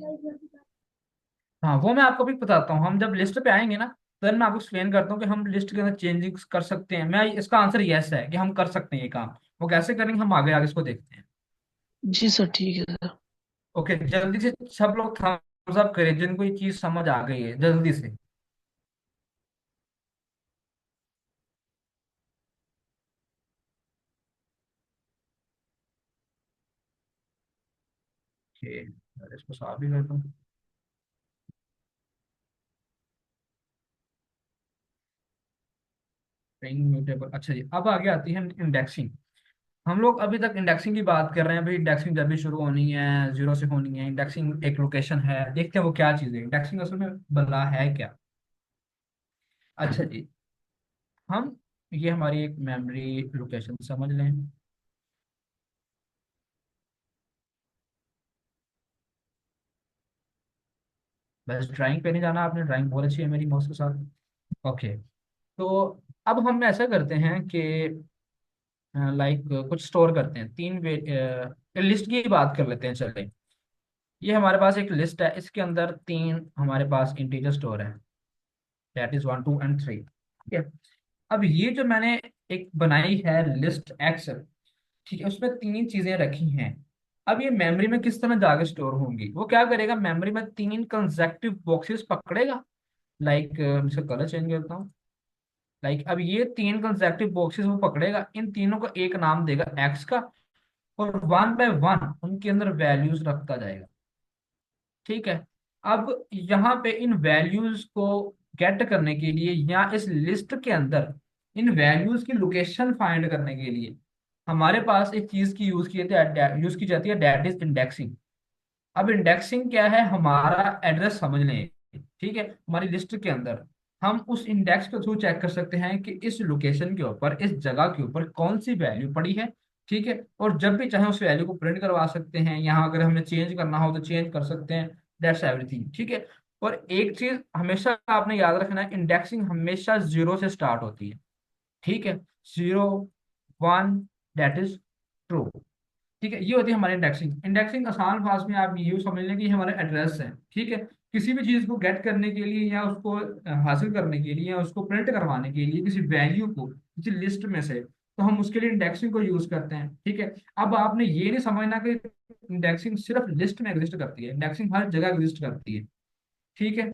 हाँ, वो मैं आपको भी बताता हूँ। हम जब लिस्ट पे आएंगे ना, तो मैं आपको एक्सप्लेन करता हूँ कि हम लिस्ट के अंदर चेंजेस कर सकते हैं। मैं इसका आंसर यस है कि हम कर सकते हैं ये काम। वो कैसे करेंगे, हम आगे आगे इसको देखते हैं। जी सर, ठीक है सर। ओके, जल्दी से सब लोग थम्स अप करें जिनको ये चीज समझ आ गई है, जल्दी से। ओके, इसको साफ भी कर दूं। स्ट्रिंग म्यूटेबल, अच्छा जी। अब आगे आती है इंडेक्सिंग। हम लोग अभी तक इंडेक्सिंग की बात कर रहे हैं भाई। इंडेक्सिंग जब भी शुरू होनी है, जीरो से होनी है। इंडेक्सिंग एक लोकेशन है, देखते हैं वो क्या चीज़ है। इंडेक्सिंग असल में भला है क्या? अच्छा जी, हम ये हमारी एक मेमोरी लोकेशन समझ लें। बस ड्राइंग पे नहीं जाना आपने, ड्राइंग बहुत अच्छी है मेरी माउस के साथ। ओके, तो अब हम ऐसा करते हैं कि लाइक कुछ स्टोर करते हैं। लिस्ट की बात कर लेते हैं, चले। ये हमारे पास एक लिस्ट है, इसके अंदर तीन हमारे पास इंटीजर स्टोर है, दैट इज 1 2 and 3, ठीक है। अब ये जो मैंने एक बनाई है लिस्ट एक्स, ठीक है, उसमें तीन चीजें रखी हैं। अब ये मेमोरी में किस तरह जाके स्टोर होंगी? वो क्या करेगा, मेमोरी में तीन कंसेक्टिव बॉक्सेस पकड़ेगा। लाइक मैं इसका कलर चेंज करता हूँ। लाइक अब ये तीन कंसेक्टिव बॉक्सेस वो पकड़ेगा, इन तीनों को एक नाम देगा एक्स का, और वन बाय वन उनके अंदर वैल्यूज रखता जाएगा, ठीक है। अब यहाँ पे इन वैल्यूज को गेट करने के लिए, या इस लिस्ट के अंदर इन वैल्यूज की लोकेशन फाइंड करने के लिए, हमारे पास एक चीज की यूज की जाती है, दैट इज इंडेक्सिंग। अब इंडेक्सिंग क्या है, हमारा एड्रेस समझ लें, ठीक है। हमारी लिस्ट के अंदर हम उस इंडेक्स के थ्रू चेक कर सकते हैं कि इस लोकेशन के ऊपर, इस जगह के ऊपर कौन सी वैल्यू पड़ी है, ठीक है। और जब भी चाहे उस वैल्यू को प्रिंट करवा सकते हैं, यहाँ अगर हमें चेंज करना हो तो चेंज कर सकते हैं। दैट्स एवरीथिंग, ठीक है। और एक चीज हमेशा आपने याद रखना है, इंडेक्सिंग हमेशा जीरो से स्टार्ट होती है, ठीक है। 0 1, दैट इज ट्रू, ठीक है। ये होती है हमारी इंडेक्सिंग। इंडेक्सिंग आसान भाषा में आप ये समझ लें कि ये हमारे एड्रेस है, ठीक है। किसी भी चीज को गेट करने के लिए, या उसको हासिल करने के लिए, या उसको प्रिंट करवाने के लिए, किसी वैल्यू को किसी लिस्ट में से, तो हम उसके लिए इंडेक्सिंग को यूज करते हैं, ठीक है। अब आपने ये नहीं समझना कि इंडेक्सिंग सिर्फ लिस्ट में एग्जिस्ट करती है, इंडेक्सिंग हर जगह एग्जिस्ट करती है, ठीक है।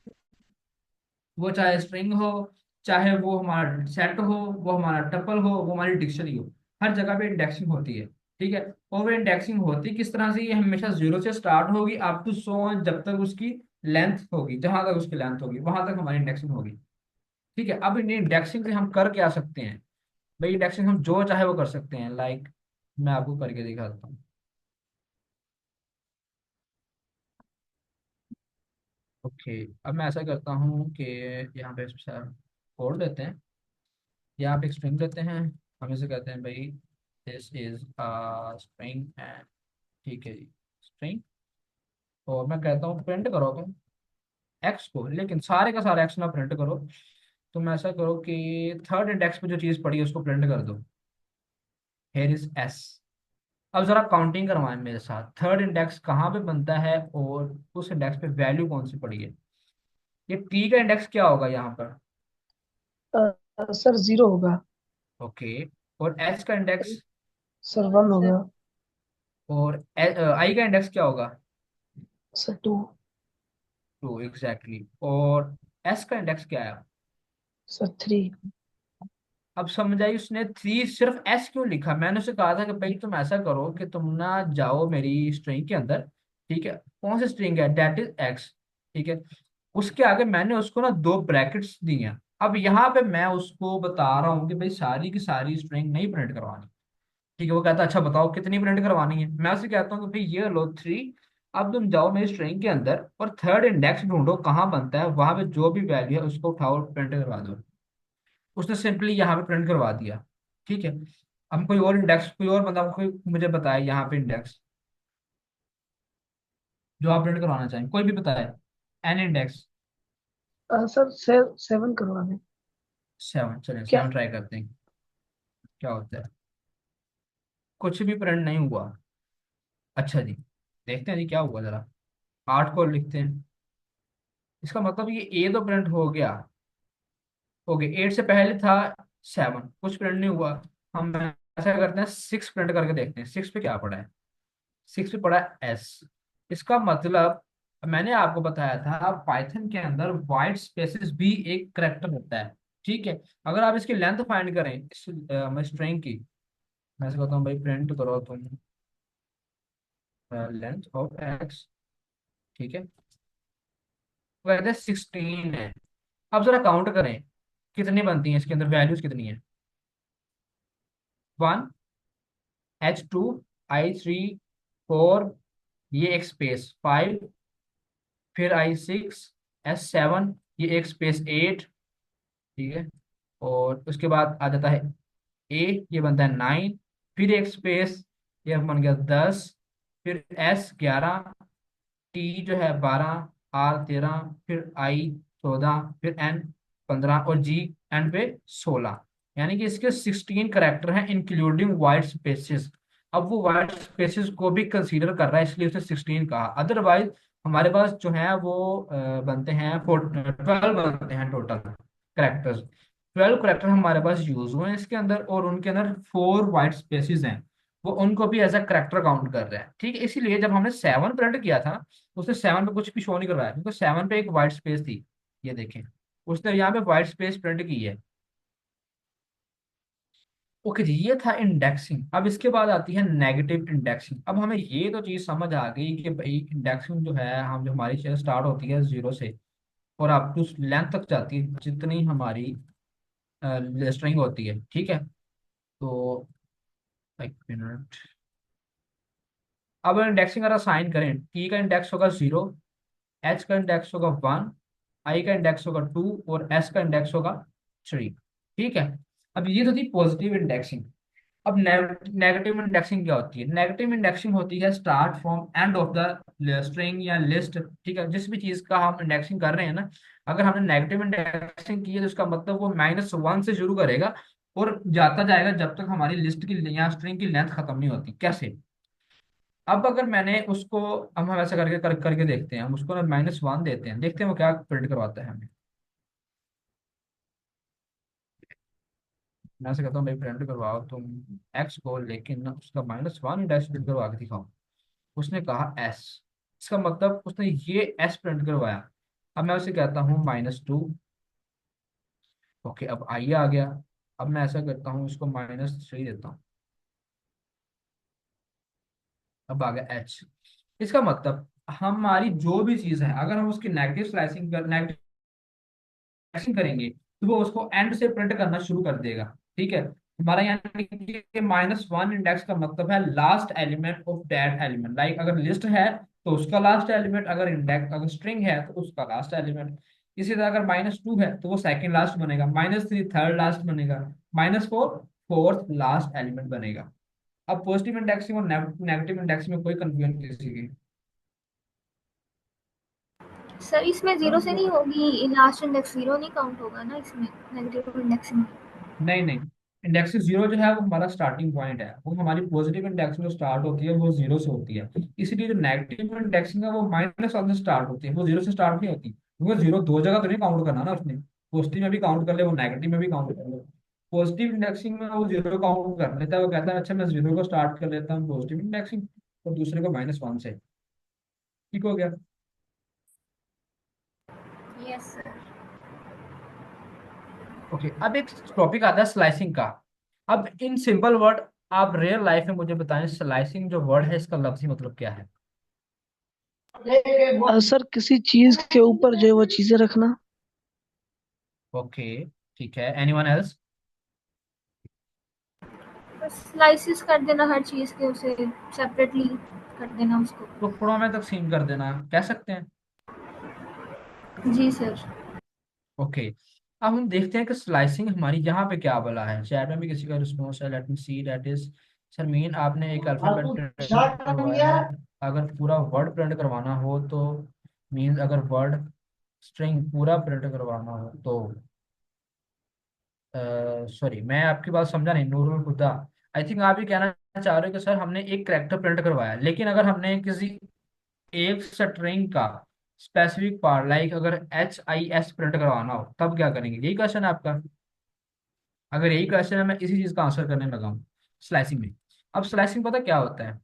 वो चाहे स्ट्रिंग हो, चाहे वो हमारा सेट हो, वो हमारा टपल हो, वो हमारी डिक्शनरी हो, हर जगह पे इंडेक्सिंग होती है, ठीक है। और वो इंडेक्सिंग होती किस तरह से, ये हमेशा जीरो से स्टार्ट होगी अप टू सो ऑन, जब तक उसकी लेंथ होगी, जहां तक उसकी लेंथ होगी वहां तक हमारी इंडेक्सिंग होगी, ठीक है। अब इन इंडेक्सिंग से हम कर क्या सकते हैं? भाई इंडेक्सिंग हम जो चाहे वो कर सकते हैं। लाइक मैं आपको करके दिखाता हूँ। ओके, अब मैं ऐसा करता हूँ कि यहाँ पे कोड देते हैं, यहाँ पे एक स्ट्रिंग देते हैं, हम इसे कहते हैं भाई दिस इज स्ट्रिंग एंड, ठीक है जी, स्ट्रिंग। और मैं कहता हूँ प्रिंट करो तुम एक्स को, लेकिन सारे का सारा एक्स ना प्रिंट करो। तुम ऐसा करो कि थर्ड इंडेक्स पे जो चीज़ पड़ी है उसको प्रिंट कर दो, हेयर इज एस। अब जरा काउंटिंग करवाएं मेरे साथ, थर्ड इंडेक्स कहाँ पे बनता है और उस इंडेक्स पे वैल्यू कौन सी पड़ी है। ये टी का इंडेक्स क्या होगा यहाँ पर? सर 0 होगा। ओके, और एच का इंडेक्स? सर 1 होगा। और आई का इंडेक्स क्या होगा? सर 2। Two, exactly. और एस का इंडेक्स क्या है? सर 3। अब समझ आई उसने थ्री सिर्फ एस क्यों लिखा। मैंने उसे कहा था कि भाई तुम ऐसा करो कि तुम ना जाओ मेरी स्ट्रिंग के अंदर, ठीक है, कौन सी स्ट्रिंग है, डेट इज एक्स, ठीक है, उसके आगे मैंने उसको ना दो ब्रैकेट्स दी हैं। अब यहाँ पे मैं उसको बता रहा हूँ कि भाई सारी की सारी स्ट्रिंग नहीं प्रिंट करवानी, ठीक है। वो कहता है अच्छा बताओ कितनी प्रिंट करवानी है। मैं उसे कहता हूँ कि भाई ये लो थ्री, अब तुम जाओ मेरी स्ट्रिंग के अंदर और थर्ड इंडेक्स ढूंढो कहाँ बनता है, वहां पे जो भी वैल्यू है उसको उठाओ और प्रिंट करवा दो। उसने सिंपली यहाँ पे प्रिंट करवा दिया, ठीक है। हम कोई और इंडेक्स, कोई और बंदा कोई मुझे बताए यहाँ पे इंडेक्स जो आप प्रिंट करवाना चाहें, कोई भी बताए एन इंडेक्स। सर 7 करवा दें। सेवन, चलिए क्या? सेवन ट्राई करते हैं क्या होता है। कुछ भी प्रिंट नहीं हुआ। अच्छा जी, देखते हैं जी क्या हुआ जरा। आठ को लिखते हैं, इसका मतलब ये ए तो प्रिंट हो गया। ओके, एट से पहले था सेवन, कुछ प्रिंट नहीं हुआ। हम ऐसा करते हैं सिक्स प्रिंट करके देखते हैं सिक्स पे क्या पड़ा है। सिक्स पे पड़ा है एस। इसका मतलब मैंने आपको बताया था पाइथन के अंदर वाइट स्पेसेस भी एक करेक्टर होता है, ठीक है। अगर आप इसकी लेंथ फाइंड करें इस स्ट्रिंग की, मैं ऐसे कहता हूँ भाई प्रिंट करो तुम लेंथ ऑफ एक्स, ठीक है, वो कहते हैं 16 है। अब जरा काउंट करें कितनी बनती है, इसके अंदर वैल्यूज कितनी है। वन, H2, I3, फोर, ये एक स्पेस फाइव, फिर I6, S7, ये एक स्पेस एट, ठीक है। और उसके बाद आ जाता है ए, ये बनता है नाइन, फिर एक स्पेस, ये बन गया 10, फिर S11, टी जो है 12, R 13, फिर I 14, फिर N 15 और जी एंड पे 16। यानी कि इसके 16 करेक्टर हैं इंक्लूडिंग वाइट स्पेसेस। अब वो वाइट स्पेसेस को भी कंसीडर कर रहा है इसलिए उसने 16 कहा, अदरवाइज हमारे पास जो है वो बनते हैं 12 बनते हैं टोटल करेक्टर्स। 12 करेक्टर हमारे पास यूज हुए हैं इसके अंदर और उनके अंदर फोर वाइट स्पेसेस हैं, वो उनको भी एज अ करेक्टर काउंट कर रहे हैं, ठीक है। इसीलिए जब हमने सेवन प्रिंट किया था उसने सेवन पे कुछ भी शो नहीं करवाया क्योंकि सेवन पे एक वाइट स्पेस थी, ये देखें, उसने यहाँ पे वाइट स्पेस प्रिंट की है। ओके जी, ये था इंडेक्सिंग। अब इसके बाद आती है नेगेटिव इंडेक्सिंग। अब हमें ये तो चीज समझ आ गई कि भाई इंडेक्सिंग जो है, हम जो हमारी चीज स्टार्ट होती है जीरो से और आप उस लेंथ तक जाती है जितनी हमारी स्ट्रिंग होती है, ठीक है। तो एक मिनट, अब इंडेक्सिंग अगर असाइन करें, टी का इंडेक्स होगा जीरो, एच का इंडेक्स होगा वन, आई का इंडेक्स होगा टू और एस का इंडेक्स होगा थ्री, ठीक है। अब ये तो थी पॉजिटिव इंडेक्सिंग। अब नेगेटिव इंडेक्सिंग क्या होती है? नेगेटिव इंडेक्सिंग होती है start from end of the string या लिस्ट, ठीक है। जिस भी चीज का हम इंडेक्सिंग कर रहे हैं ना, अगर हमने नेगेटिव इंडेक्सिंग की है तो इसका मतलब वो -1 से शुरू करेगा और जाता जाएगा जब तक हमारी लिस्ट की या स्ट्रिंग की लेंथ खत्म नहीं होती। कैसे? अब अगर मैंने उसको, अब हम ऐसा करके देखते हैं, हम उसको ना -1 देते हैं, देखते हैं वो क्या प्रिंट करवाता है हमें। मैं ऐसे कहता हूँ भाई प्रिंट करवाओ तुम एक्स को, लेकिन ना उसका -1 इंडेक्स प्रिंट करवा के दिखाओ। उसने कहा एस, इसका मतलब उसने ये एस प्रिंट करवाया। अब मैं उसे कहता हूँ -2। ओके, अब आई आ गया। अब मैं ऐसा करता हूँ इसको -3 देता हूँ। अब आ गया एच। इसका मतलब हमारी जो भी चीज है अगर हम उसकी नेगेटिव स्लाइसिंग कर एक्शन करेंगे तो वो उसको एंड से प्रिंट करना शुरू कर देगा, ठीक है। हमारा यानी कि -1 इंडेक्स का मतलब है last element of that element. Like अगर लिस्ट है तो उसका लास्ट एलिमेंट, अगर इंडेक्स अगर स्ट्रिंग है तो उसका लास्ट एलिमेंट। इसी तरह अगर -2 है तो वो सेकंड लास्ट बनेगा, -3 थर्ड लास्ट बनेगा, -4 फोर्थ लास्ट एलिमेंट बनेगा। अब पॉजिटिव इंडेक्सिंग और नेगेटिव इंडेक्सिंग में कोई कंफ्यूजन किसी की? सर इसमें जीरो से नहीं होगी, लास्ट इंडेक्स जीरो नहीं काउंट होगा ना इसमें, नेगेटिव इंडेक्सिंग में। नहीं नहीं, इंडेक्सिंग जीरो जो है वो हमारा स्टार्टिंग पॉइंट है, वो हमारी पॉजिटिव इंडेक्सिंग जो स्टार्ट होती है वो जीरो से होती है। इसीलिए जो नेगेटिव इंडेक्सिंग है वो -1 से स्टार्ट होती है, वो जीरो से स्टार्ट नहीं होती, क्योंकि जीरो दो जगह तो नहीं काउंट करना ना उसने, पॉजिटिव में भी काउंट कर ले, वो नेगेटिव में भी काउंट कर ले। पॉजिटिव इंडेक्सिंग में वो जीरो काउंट कर लेता है, वो कहता है अच्छा मैं जीरो को स्टार्ट कर लेता हूँ पॉजिटिव इंडेक्सिंग, और दूसरे को -1 से। ठीक हो गया? Yes sir. ओके, अब एक टॉपिक आता है स्लाइसिंग का। अब इन सिंपल वर्ड आप रियल लाइफ में मुझे बताएं, स्लाइसिंग जो वर्ड है इसका लफ्जी मतलब क्या है? सर किसी चीज के ऊपर जो है वो चीजें रखना। ओके, ठीक है, एनीवन एल्स? बस स्लाइसिस कर देना हर चीज़ के, उसे सेपरेटली कर देना उसको। टुकड़ों में तकसीम कर देना कह सकते हैं। जी सर। ओके, अब हम देखते हैं कि स्लाइसिंग हमारी यहाँ पे क्या बोला है। चैट में भी किसी का रिस्पॉन्स है, let me see that is. Sir mean आपने एक अल्फाबेट प्रिंट करवाया है, अगर पूरा वर्ड प्रिंट करवाना हो तो, मीन अगर वर्ड स्ट्रिंग पूरा प्रिंट करवाना हो तो, सॉरी मैं आपकी बात समझा नहीं, नूरुल हुदा। आई थिंक आप ये कहना चाह रहे हो कि सर हमने एक करेक्टर प्रिंट करवाया, लेकिन अगर हमने किसी एक स्ट्रिंग का स्पेसिफिक पार्ट, लाइक अगर HIS प्रिंट करवाना हो तब क्या करेंगे, यही क्वेश्चन है आपका? अगर यही क्वेश्चन है, मैं इसी चीज का आंसर करने लगा हूँ स्लाइसिंग में। अब स्लाइसिंग पता क्या होता है,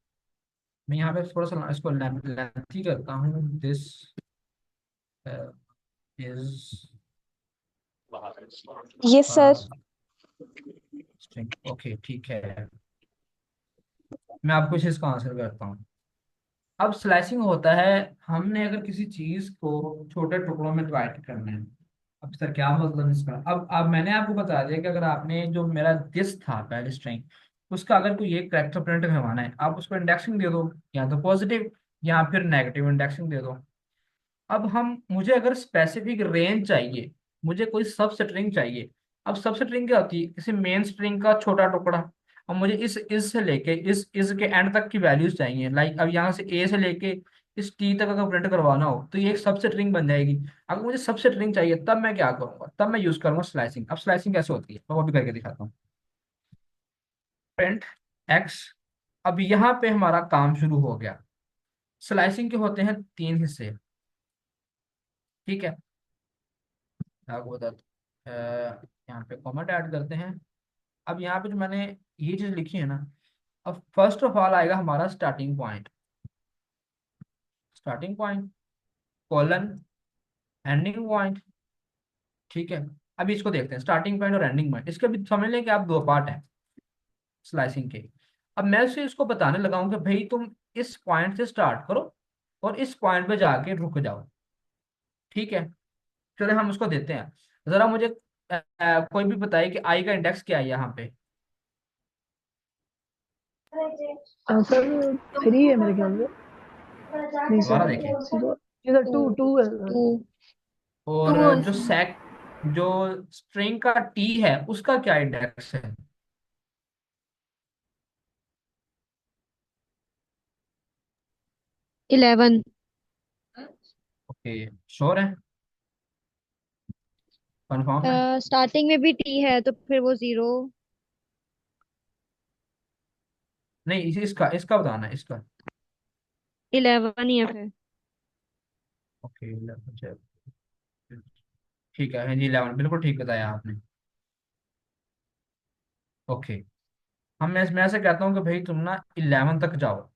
मैं यहाँ पे थोड़ा सा इसको लेंथी करता हूँ। This is yes sir. String, okay ठीक है, मैं आपको इस चीज का आंसर करता हूँ। अब स्लाइसिंग होता है, हमने अगर किसी चीज को छोटे टुकड़ों में डिवाइड करना है। अब सर क्या मतलब इसका? अब मैंने आपको बता दिया कि अगर आपने जो मेरा दिस था पहले स्ट्रिंग, उसका अगर कोई एक कैरेक्टर प्रिंट करवाना है, आप उसको इंडेक्सिंग दे दो, या तो पॉजिटिव या फिर नेगेटिव इंडेक्सिंग दे दो। अब हम मुझे अगर स्पेसिफिक रेंज चाहिए, मुझे कोई सब स्ट्रिंग चाहिए। अब सब स्ट्रिंग क्या होती है? किसी मेन स्ट्रिंग का छोटा टुकड़ा। अब मुझे इस से लेके इस के एंड तक की वैल्यूज चाहिए, लाइक अब यहाँ से ए से लेके इस टी तक अगर प्रिंट करवाना हो तो ये एक सब स्ट्रिंग बन जाएगी। अगर मुझे सब स्ट्रिंग चाहिए तब मैं क्या करूंगा? तब मैं यूज करूंगा स्लाइसिंग। अब स्लाइसिंग कैसे होती है मैं वो भी करके दिखाता हूँ। Print x. अब यहाँ पे हमारा काम शुरू हो गया। स्लाइसिंग के होते हैं 3 हिस्से, ठीक है, आपको बता यहाँ पे कॉमेंट ऐड करते हैं। अब यहाँ पे जो मैंने ये चीज लिखी है ना, अब फर्स्ट ऑफ ऑल आएगा हमारा starting point, starting point colon ending point, ठीक है। अभी इसको देखते हैं, स्टार्टिंग पॉइंट और एंडिंग पॉइंट, इसके भी समझ लें कि आप दो पार्ट हैं स्लाइसिंग के। अब मैं से इसको बताने लगा हूं कि भाई तुम इस पॉइंट से स्टार्ट करो और इस पॉइंट पे जाके रुक जाओ, ठीक है। चलो हम उसको देते हैं। जरा मुझे कोई भी बताइए कि आई का इंडेक्स क्या है यहाँ पे? आंसर 3 है मेरे ख्याल से। नहीं दोबारा सर, देखें। 0, इधर टू 2 2 है सर। टू और टू जो इसमें। जो स्ट्रिंग का टी है उसका क्या इंडेक्स है? 11। ओके, श्योर है, कंफर्म है? स्टार्टिंग में भी टी है तो फिर वो 0। नहीं इसका इसका बताना है इसका। 11 ही है फिर। ओके, ठीक है, हाँ जी 11 बिल्कुल ठीक बताया आपने। ओके, मैं ऐसे कहता हूँ कि भाई तुम ना 11 तक जाओ।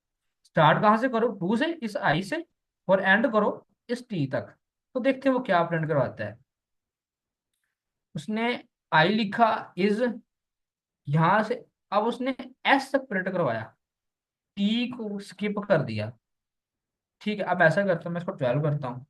स्टार्ट कहाँ से करो? 2 से, इस आई से, और एंड करो इस टी तक। तो देखते हैं वो क्या प्रिंट करवाता है। उसने आई लिखा, इज, यहां से अब उसने एस तक प्रिंट करवाया, टी को स्किप कर दिया, ठीक है। अब ऐसा करता हूँ, मैं इसको 12 करता हूँ।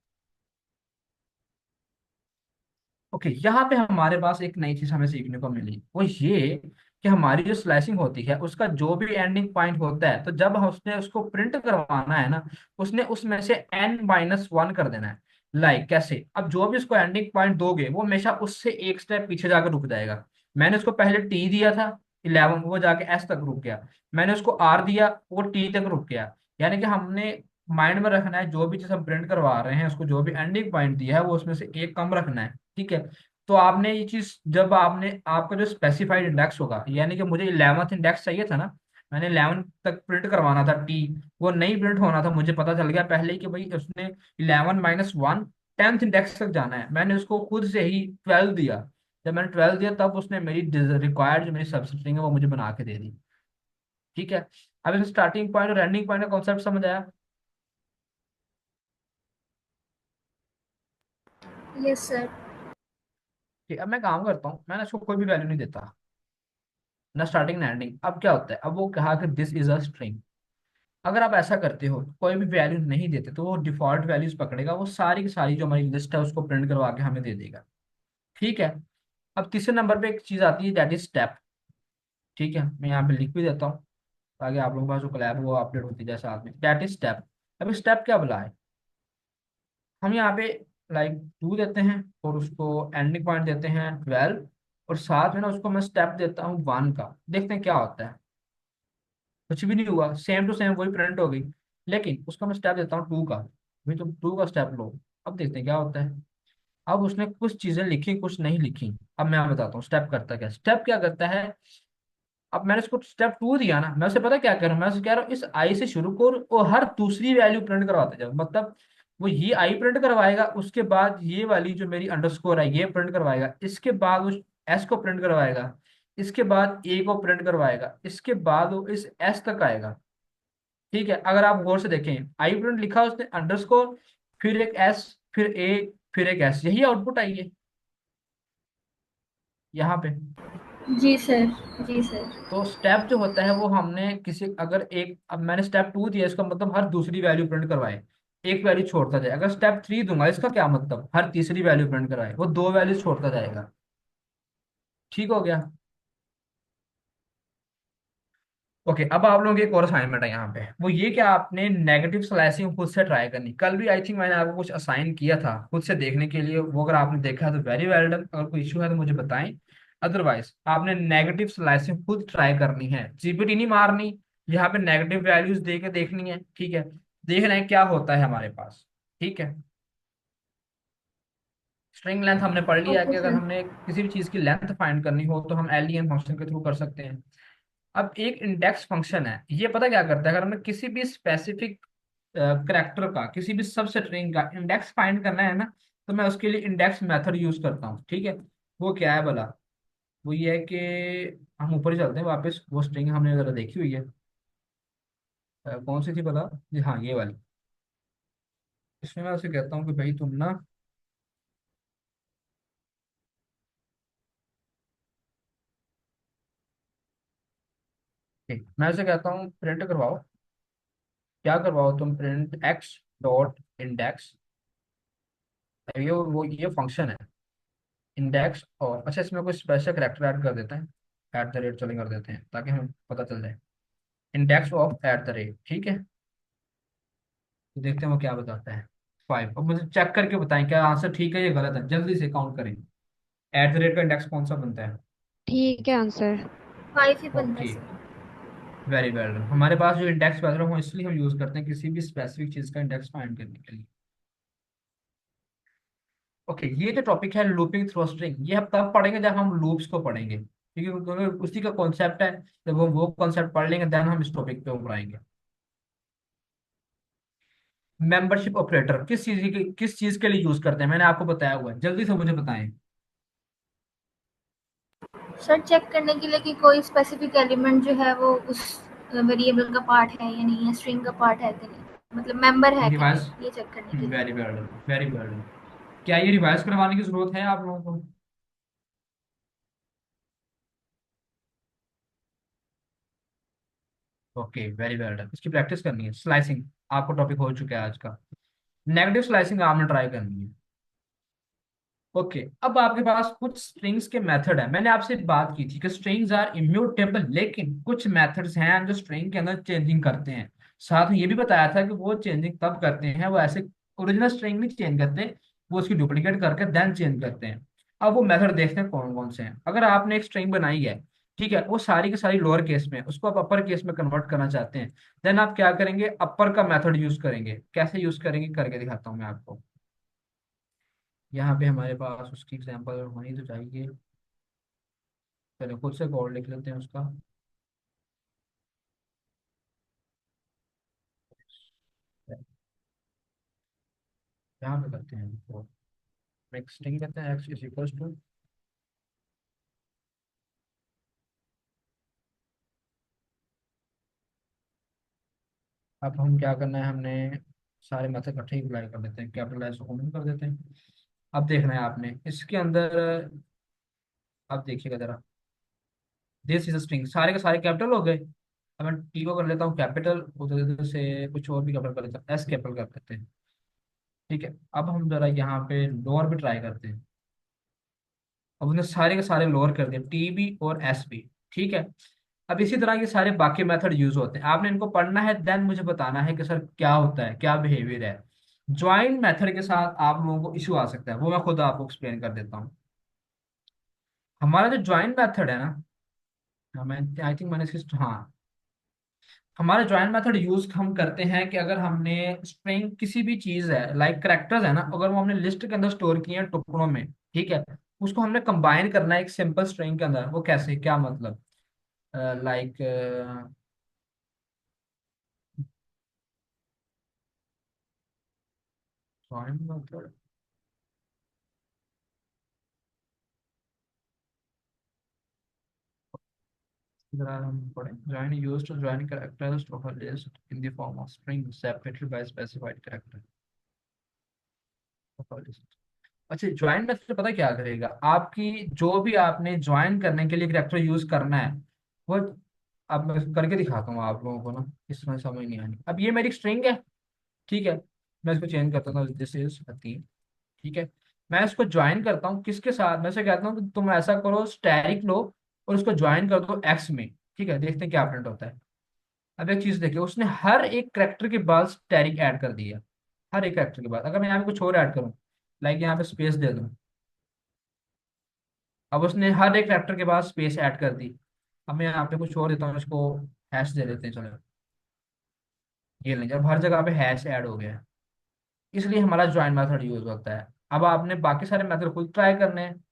ओके, यहाँ पे हमारे पास एक नई चीज हमें सीखने को मिली, वो ये कि हमारी जो स्लाइसिंग होती है उसका जो भी एंडिंग पॉइंट होता है, तो जब हम उसने उसको प्रिंट करवाना है ना, उसने उसमें से n-1 कर देना है। कैसे, अब जो भी उसको एंडिंग पॉइंट दोगे वो हमेशा उससे एक स्टेप पीछे जाकर रुक जाएगा। मैंने उसको पहले टी दिया था 11, वो जाके एस तक रुक गया। मैंने उसको आर दिया, वो टी तक रुक गया। यानी कि हमने माइंड में रखना है जो भी चीज हम प्रिंट करवा रहे हैं उसको जो भी एंडिंग पॉइंट दिया है वो उसमें से एक कम रखना है। ठीक है। तो आपने ये चीज, जब आपने आपका जो स्पेसिफाइड इंडेक्स होगा, यानी कि मुझे 11th इंडेक्स चाहिए था ना, मैंने 11 तक प्रिंट करवाना था टी, वो नहीं प्रिंट होना था, मुझे पता चल गया पहले ही कि भाई उसने 11-1 10th इंडेक्स तक जाना है, मैंने उसको खुद से ही 12 दिया। जब मैंने 12 दिया तब उसने मेरी रिक्वायर्ड जो मेरी सब स्ट्रिंग है वो मुझे बना के दे दी। ठीक है। अब इस स्टार्टिंग पॉइंट और एंडिंग पॉइंट का कॉन्सेप्ट समझ आया? Yes sir. ठीक, अब मैं काम करता हूँ, मैंने उसको कोई भी वैल्यू नहीं देता, ना स्टार्टिंग ना एंडिंग। अब क्या होता है, अब वो कहा कि दिस इज अ स्ट्रिंग। अगर आप ऐसा करते हो कोई भी वैल्यू नहीं देते तो वो डिफॉल्ट वैल्यूज पकड़ेगा, वो सारी की सारी जो हमारी लिस्ट है उसको प्रिंट करवा के हमें दे देगा। ठीक है। अब तीसरे नंबर पे एक चीज आती है, दैट इज स्टेप। ठीक है, मैं यहाँ पे लिख भी देता हूँ ताकि आप लोगों के पास जो कोलैब है वो अपडेट होती जाए साथ में। That is step. अब स्टेप क्या बुला है, हम यहाँ पे 2 देते हैं और उसको एंडिंग पॉइंट देते हैं 12, और साथ में ना उसको मैं स्टेप देता हूँ 1 का। देखते हैं क्या होता है। कुछ भी नहीं हुआ, सेम टू सेम वही प्रिंट हो गई। लेकिन उसका मैं स्टेप देता हूँ 2 का, भाई तुम 2 का स्टेप लो। अब देखते हैं क्या होता है। अब उसने कुछ चीजें लिखी कुछ नहीं लिखी। अब मैं बताता हूँ स्टेप करता क्या। स्टेप क्या करता है, अब मैंने उसको स्टेप 2 दिया ना, मैं उसे पता क्या कर रहा हूँ, मैं उसे कह रहा हूँ इस आई से शुरू कर और हर दूसरी वैल्यू प्रिंट करवाते जाओ। मतलब वो ये आई प्रिंट करवाएगा, उसके बाद ये वाली जो मेरी अंडरस्कोर है ये प्रिंट करवाएगा, इसके बाद वो एस को प्रिंट करवाएगा, इसके बाद ए को प्रिंट करवाएगा, इसके बाद वो इस एस तक आएगा। ठीक है। अगर आप गौर से देखें, आई प्रिंट लिखा उसने अंडरस्कोर, फिर एक एस, फिर ए, फिर एक एस, यही आउटपुट आई है यहाँ पे। जी सर। जी सर। तो स्टेप जो होता है वो हमने किसी, अगर एक, अब मैंने स्टेप 2 दिया इसका मतलब हर दूसरी वैल्यू प्रिंट करवाए, एक वैल्यू छोड़ता जाए। अगर स्टेप 3 दूंगा इसका क्या मतलब, हर तीसरी वैल्यू प्रिंट कराए, वो 2 वैल्यू छोड़ता जाएगा। ठीक हो गया। ओके, अब आप लोगों की एक और असाइनमेंट है यहाँ पे, वो ये कि आपने नेगेटिव स्लाइसिंग खुद से ट्राई करनी। कल भी आई थिंक मैंने आपको कुछ असाइन किया था खुद से देखने के लिए, वो अगर आपने देखा है तो वेरी वेल डन, अगर कोई इशू है तो मुझे बताएं। अदरवाइज आपने नेगेटिव स्लाइसिंग खुद ट्राई करनी है, जीपीटी नहीं मारनी, यहाँ पे नेगेटिव वैल्यूज दे के देखनी है। ठीक है, देखना है क्या होता है हमारे पास। ठीक है। स्ट्रिंग लेंथ हमने पढ़ लिया है ओके कि अगर सर। हमने किसी भी चीज की लेंथ फाइंड करनी हो तो हम एलईएम फंक्शन के थ्रू कर सकते हैं। अब एक इंडेक्स फंक्शन है, ये पता क्या करता है, अगर हमें किसी भी स्पेसिफिक करेक्टर का, किसी भी सब स्ट्रिंग का इंडेक्स फाइंड करना है ना, तो मैं उसके लिए इंडेक्स मेथड यूज करता हूँ। ठीक है। वो क्या है भला, वो ये है कि हम ऊपर ही चलते हैं वापस, वो स्ट्रिंग हमने जरा देखी हुई है, कौन सी थी भला, जी हाँ ये वाली। इसमें मैं उसे कहता हूँ कि भाई तुम ना, ठीक, मैं उसे कहता हूँ प्रिंट करवाओ। क्या करवाओ तुम, प्रिंट एक्स डॉट इंडेक्स। ये फंक्शन है इंडेक्स, और अच्छा इसमें कोई स्पेशल करेक्टर ऐड कर देते हैं, एट द रेट चलें कर देते हैं ताकि हमें पता चल जाए। Index of at the rate. ठीक है। तो देखते हैं वो क्या बताता है। 5। अब मुझे चेक करके बताएं क्या आंसर ठीक है या गलत है, जल्दी से काउंट करें। एट द रेट का इंडेक्स कौन सा बनता है? ठीक है आंसर। 5 ही बनता है ओके, सर। Very well. हमारे पास जो इंडेक्स वगैरह हो इसलिए हम यूज करते हैं किसी भी स्पेसिफिक चीज का इंडेक्स फाइंड करने के लिए। ओके, ये जो टॉपिक है लूपिंग थ्रू स्ट्रिंग, ये हम तब पढ़ेंगे जब हम लूप्स को पढ़ेंगे, क्योंकि उसी का कॉन्सेप्ट है। जब हम वो कॉन्सेप्ट पढ़ लेंगे देन हम इस टॉपिक पे ऊपर आएंगे। मेंबरशिप ऑपरेटर किस चीज के लिए यूज करते हैं, मैंने आपको बताया हुआ है, जल्दी से मुझे बताएं। सर चेक करने के लिए कि कोई स्पेसिफिक एलिमेंट जो है वो उस वेरिएबल का पार्ट है या नहीं है, स्ट्रिंग का पार्ट है कि नहीं, मतलब मेंबर है कि रिवाइज, नहीं, ये चेक करने के लिए। Very well, very well. क्या ये रिवाइज करवाने की जरूरत है आप लोगों को? ओके, वेरी वेल, इसकी प्रैक्टिस करनी है। स्लाइसिंग आपको टॉपिक हो चुका है आज का। नेगेटिव स्लाइसिंग आपने ट्राई करनी है। ओके, अब आपके पास कुछ स्ट्रिंग्स के मेथड है। मैंने आपसे बात की थी कि स्ट्रिंग्स आर इम्यूटेबल, लेकिन कुछ मेथड्स हैं जो स्ट्रिंग के अंदर चेंजिंग करते हैं। साथ में ये भी बताया था कि वो चेंजिंग तब करते हैं, वो ऐसे ओरिजिनल स्ट्रिंग नहीं चेंज करते, वो उसकी डुप्लीकेट करके देन चेंज करते हैं। अब वो मेथड देखते हैं कौन कौन से हैं। अगर आपने एक स्ट्रिंग बनाई है, ठीक है, वो सारी की सारी लोअर केस में, उसको आप अपर केस में कन्वर्ट करना चाहते हैं, देन आप क्या करेंगे, अपर का मेथड यूज करेंगे। कैसे यूज करेंगे करके दिखाता हूँ मैं आपको। यहाँ पे हमारे पास उसकी एग्जांपल होनी तो चाहिए। चलो खुद से कोड लिख लेते हैं उसका। यहाँ पे करते हैं तो स्ट्रिंग कहते हैं एक्स इज इक्वल टू। अब हम क्या करना है, हमने सारे मेथड इकट्ठे ही अप्लाई कर देते हैं, कैपिटल एस को कॉमन कर देते हैं। अब देखना है आपने इसके अंदर, अब देखिएगा जरा, दिस इज स्ट्रिंग, सारे के सारे कैपिटल हो गए। अब मैं टी को कर लेता हूँ कैपिटल, उधर उधर से कुछ और भी कैपिटल कर लेता हूँ, एस कैपिटल कर लेते हैं। ठीक है, अब हम जरा यहाँ पे लोअर भी ट्राई करते हैं। अब उन्हें सारे के सारे लोअर कर दिए, टी बी और एस बी। ठीक है, अब इसी तरह के सारे बाकी मेथड यूज होते हैं, आपने इनको पढ़ना है, देन मुझे बताना है कि सर क्या होता है, क्या बिहेवियर है। ज्वाइन मेथड के साथ आप लोगों को इशू आ सकता है, वो मैं खुद आपको एक्सप्लेन कर देता हूँ। हमारा जो ज्वाइन मेथड है ना, मैं आई थिंक मैंने इसकी, हाँ, हमारा ज्वाइन मेथड यूज हम करते हैं कि अगर हमने स्ट्रिंग किसी भी चीज है, लाइक करेक्टर्स है ना, अगर वो हमने लिस्ट के अंदर स्टोर किए हैं टुकड़ों में, ठीक है, उसको हमने कंबाइन करना है एक सिंपल स्ट्रिंग के अंदर। वो कैसे, क्या मतलब, लाइक ज्वाइन मेथड, जरा हम पढ़ें, join used to join characters of a list in the form of string separated by specified character of a list. अच्छा, ज्वाइन मेथड पता क्या करेगा, आपकी जो भी आपने ज्वाइन करने के लिए कैरेक्टर यूज करना है, वो, अब मैं करके दिखाता हूँ आप लोगों को ना, इसमें समझ नहीं आनी। अब ये मेरी स्ट्रिंग है, ठीक है, मैं इसको चेंज करता हूँ, दिस इज अतीम। ठीक है, मैं इसको ज्वाइन करता हूँ किसके साथ, मैं इसे कहता हूँ कि तुम ऐसा करो, स्टैरिक लो और उसको ज्वाइन कर दो एक्स में। ठीक है, देखते हैं क्या प्रिंट होता है। अब एक चीज देखिए, उसने हर एक करेक्टर के बाद स्टैरिक ऐड कर दिया। हर एक करेक्टर के बाद अगर मैं यहाँ पे कुछ और ऐड करूँ, लाइक यहाँ पे स्पेस दे दूँ, अब उसने हर एक करेक्टर के बाद स्पेस ऐड कर दी। अब मैं यहाँ पे कुछ और देता हूँ, इसको हैश दे देते हैं, चलो, ये नहीं, जब हर जगह पे हैश ऐड हो गया है, इसलिए हमारा ज्वाइन मेथड यूज होता है। अब आपने बाकी सारे मेथड खुद ट्राई करने हैं,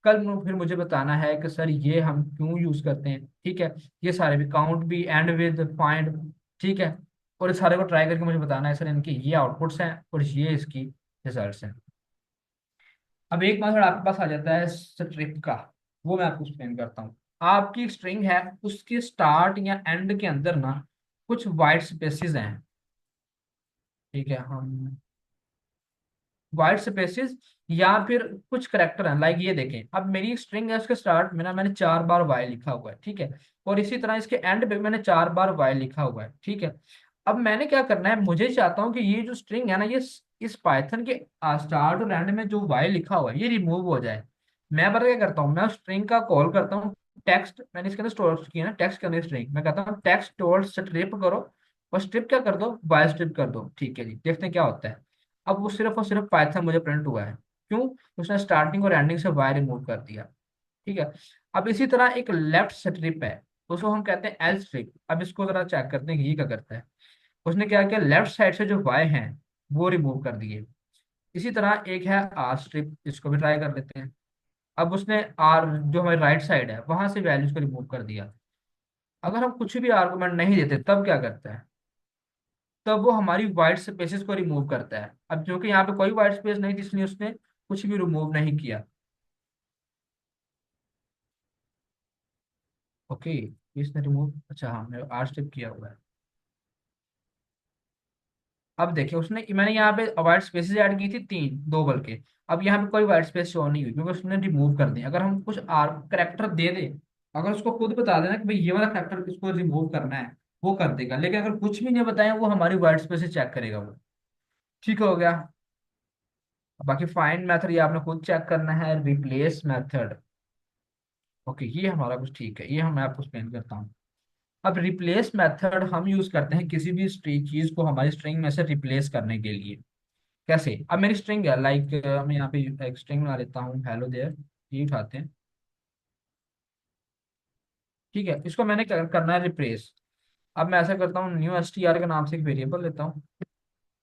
कल फिर मुझे बताना है कि सर ये हम क्यों यूज करते हैं। ठीक है, ये सारे भी, काउंट भी, एंड विद, फाइंड, ठीक है, और इस सारे को ट्राई करके मुझे बताना है सर इनके ये आउटपुट्स हैं और ये इसकी रिजल्ट्स हैं। अब एक मेथड आपके पास आ जाता है स्ट्रिप का, वो मैं आपको एक्सप्लेन करता हूँ। आपकी स्ट्रिंग है, उसके स्टार्ट या एंड के अंदर ना कुछ वाइट स्पेसेस हैं। ठीक है, हम वाइट स्पेसेस या फिर कुछ करेक्टर हैं, लाइक ये देखें, अब मेरी स्ट्रिंग है, उसके स्टार्ट में ना मैंने 4 बार वाई लिखा हुआ है, ठीक है, और इसी तरह इसके एंड पे मैंने 4 बार वाई लिखा हुआ है। ठीक है, अब मैंने क्या करना है, मुझे चाहता हूँ कि ये जो स्ट्रिंग है ना, ये इस पाइथन के स्टार्ट और एंड में जो वाई लिखा हुआ है ये रिमूव हो जाए। मैं पता क्या करता हूँ, मैं स्ट्रिंग का कॉल करता हूँ टेक्स्ट, मैंने इसके अंदर स्टोर किया ना टेक्स्ट के अंदर स्ट्रिंग, मैं कहता हूँ टेक्स्ट डॉट स्ट्रिप करो, और स्ट्रिप क्या कर दो, वाई स्ट्रिप कर दो। ठीक है जी, देखते हैं क्या होता है। अब वो सिर्फ और सिर्फ पाइथन मुझे प्रिंट हुआ है, क्यों, उसने स्टार्टिंग और एंडिंग से वाई रिमूव कर दिया। ठीक है, अब इसी तरह एक लेफ्ट स्ट्रिप है, उसको हम कहते हैं एल स्ट्रिप। अब इसको जरा चेक करते हैं कि ये क्या करता है। उसने क्या किया, लेफ्ट साइड से जो वाई हैं वो रिमूव कर दिए। इसी तरह एक है आर स्ट्रिप, इसको भी ट्राई कर लेते हैं। अब उसने आर जो हमारी राइट साइड है वहां से वैल्यूज को रिमूव कर दिया। अगर हम कुछ भी आर्गुमेंट नहीं देते तब क्या करता है, तब वो हमारी वाइट स्पेसेस को रिमूव करता है। अब क्योंकि यहाँ पे कोई वाइट स्पेस नहीं थी, इसलिए उसने कुछ भी रिमूव नहीं किया। ओके, इसने रिमूव, अच्छा हाँ, मेरा आर स्टेप किया हुआ है। अब देखिए, उसने, मैंने यहाँ पे वाइट स्पेसेस ऐड की थी 3, 2 बल्कि, अब यहाँ पे कोई वाइट स्पेस शो नहीं हुई क्योंकि उसने रिमूव कर दी। अगर हम कुछ आर करेक्टर दे दे, अगर उसको खुद बता देना कि भाई ये वाला करेक्टर इसको रिमूव करना है, वो कर देगा, लेकिन अगर कुछ भी नहीं बताए वो हमारी वाइट स्पेस चेक करेगा वो। ठीक हो गया। बाकी फाइंड मेथड ये आपने खुद चेक करना है। रिप्लेस मेथड, ओके, ये हमारा कुछ ठीक है, ये मैं आपको एक्सप्लेन करता हूँ। अब रिप्लेस मेथड हम यूज करते हैं किसी भी चीज को हमारी स्ट्रिंग में से रिप्लेस करने के लिए। कैसे? अब मेरी स्ट्रिंग है, लाइक मैं यहाँ पे एक स्ट्रिंग बना लेता हूँ, हेलो देयर, ये उठाते हैं। ठीक है, इसको मैंने करना है रिप्लेस। अब मैं ऐसा करता हूँ, न्यू एस टी आर के नाम से एक वेरिएबल लेता हूँ।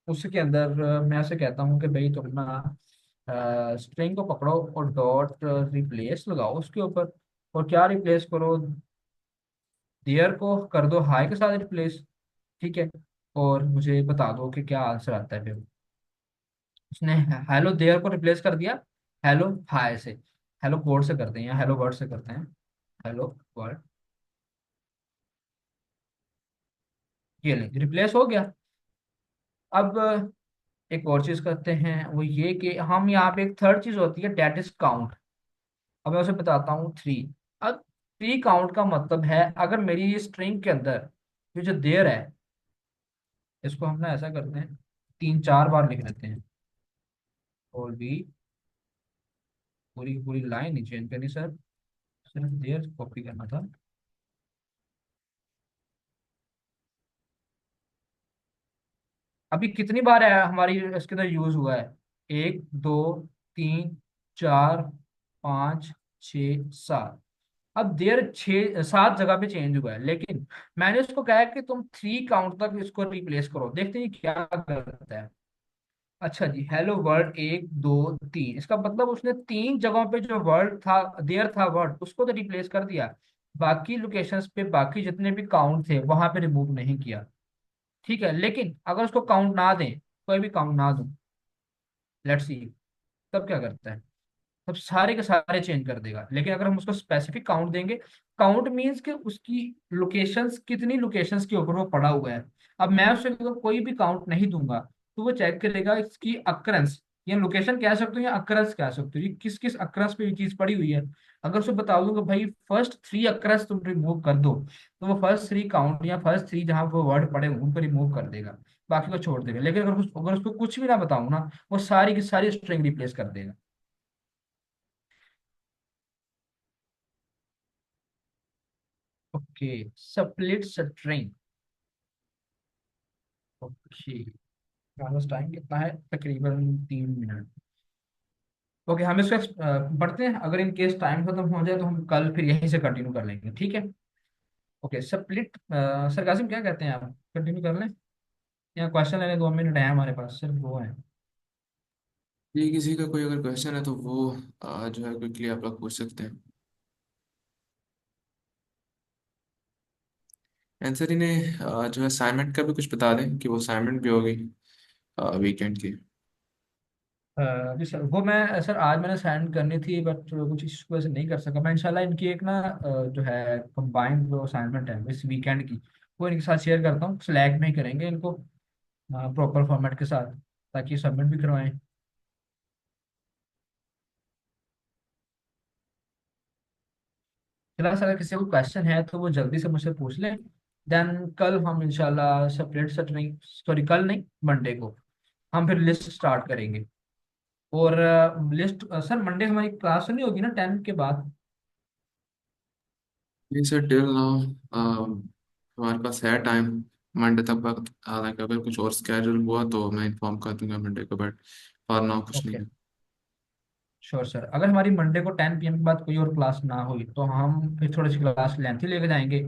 उसके अंदर मैं ऐसे कहता हूँ कि भाई तुम ना स्ट्रिंग को पकड़ो और डॉट रिप्लेस लगाओ उसके ऊपर। और क्या रिप्लेस करो? देयर को कर दो हाई के साथ रिप्लेस। ठीक है, और मुझे बता दो कि क्या आंसर आता है फिर। उसने हेलो देयर को रिप्लेस कर दिया हेलो हाई से। हेलो कोड से करते हैं या हेलो वर्ड से करते हैं, हेलो वर्ड। ये ले रिप्लेस हो गया। अब एक और चीज करते हैं, वो ये कि हम यहाँ पे एक थर्ड चीज होती है, डेट इज काउंट। अब मैं उसे बताता हूँ, थ्री। अब थ्री काउंट का मतलब है, अगर मेरी स्ट्रिंग के अंदर ये जो देर है, इसको हम ना ऐसा करते हैं, तीन चार बार लिख लेते हैं। और भी पूरी पूरी लाइन नहीं चेंज करनी सर, सिर्फ देर कॉपी करना था। अभी कितनी बार है हमारी इसके अंदर यूज हुआ है? एक, दो, तीन, चार, पाँच, छ, सात। अब देर छः सात जगह पे चेंज हुआ है, लेकिन मैंने उसको कहा है कि तुम थ्री काउंट तक इसको रिप्लेस करो, देखते हैं ये क्या करता है। अच्छा जी, हेलो वर्ड एक दो तीन, इसका मतलब उसने तीन जगहों पे जो वर्ड था, देयर था वर्ड, उसको तो रिप्लेस कर दिया। बाकी लोकेशंस पे बाकी जितने भी काउंट थे वहां पे रिमूव नहीं किया। ठीक है, लेकिन अगर उसको काउंट ना दें, कोई भी काउंट ना दूं, लेट्स सी, तब क्या करता है? तब सारे के सारे चेंज कर देगा। लेकिन अगर हम उसको स्पेसिफिक काउंट देंगे, काउंट मीन्स कि उसकी लोकेशंस, कितनी लोकेशंस के ऊपर वो पड़ा हुआ है। अब मैं उसे अगर कोई भी काउंट नहीं दूंगा, तो वो चेक करेगा इसकी अक्रेंस, या लोकेशन कह सकते हो या अक्रेंस कह सकते हो, ये किस किस अक्रेंस पे ये चीज पड़ी हुई है। अगर उसे बता दूंगा भाई फर्स्ट थ्री अक्रेंस तुम रिमूव कर दो, तो वो फर्स्ट थ्री काउंट या फर्स्ट थ्री जहां वो वर्ड पड़े हों उनको रिमूव कर देगा, बाकी को छोड़ देगा। लेकिन अगर उसको कुछ भी ना बताऊं ना, वो सारी की सारी स्ट्रिंग रिप्लेस कर देगा। Okay, split string. ओके, हमारा टाइम कितना है? तकरीबन 3 मिनट। ओके, हम इसको पढ़ते हैं, अगर इन केस टाइम खत्म हो जाए तो हम कल फिर यहीं से कंटिन्यू कर लेंगे, ठीक है? ओके, स्प्लिट, सर कासिम क्या कहते हैं आप, कंटिन्यू कर लें या क्वेश्चन लेने? 2 मिनट है हमारे पास, सिर्फ दो हैं। ये किसी का कोई अगर क्वेश्चन है तो वो जो है क्विकली आप लोग पूछ सकते हैं। आंसर इन्हें जो है असाइनमेंट का भी कुछ बता दें कि वो असाइनमेंट भी होगी वीकेंड की। जी सर, वो मैं सर आज मैंने सेंड करनी थी, बट कुछ इशू की वजह से नहीं कर सका मैं। इंशाल्लाह इनकी एक ना जो है कंबाइंड जो असाइनमेंट है इस वीकेंड की, वो इनके साथ शेयर करता हूँ, स्लैक में ही करेंगे इनको प्रॉपर फॉर्मेट के साथ, ताकि सबमिट भी करवाएं। फिलहाल अगर किसी को क्वेश्चन है तो वो जल्दी से मुझसे पूछ लें। देन कल हम इंशाल्लाह सेपरेट सेटरिंग, सॉरी कल नहीं, मंडे को हम फिर लिस्ट स्टार्ट करेंगे। और लिस्ट सर मंडे हमारी क्लास तो नहीं होगी ना 10 के बाद? नहीं सर, टिल नाउ हमारे पास है टाइम मंडे तक वक्त। लाइक अगर कुछ और स्केड्यूल हुआ तो मैं इन्फॉर्म कर दूंगा मंडे को, बट फॉर नाउ कुछ नहीं ओके, है। श्योर सर, अगर हमारी मंडे को 10 PM के बाद कोई और क्लास ना हुई तो हम फिर थोड़ी सी क्लास लेंथी लेके जाएंगे,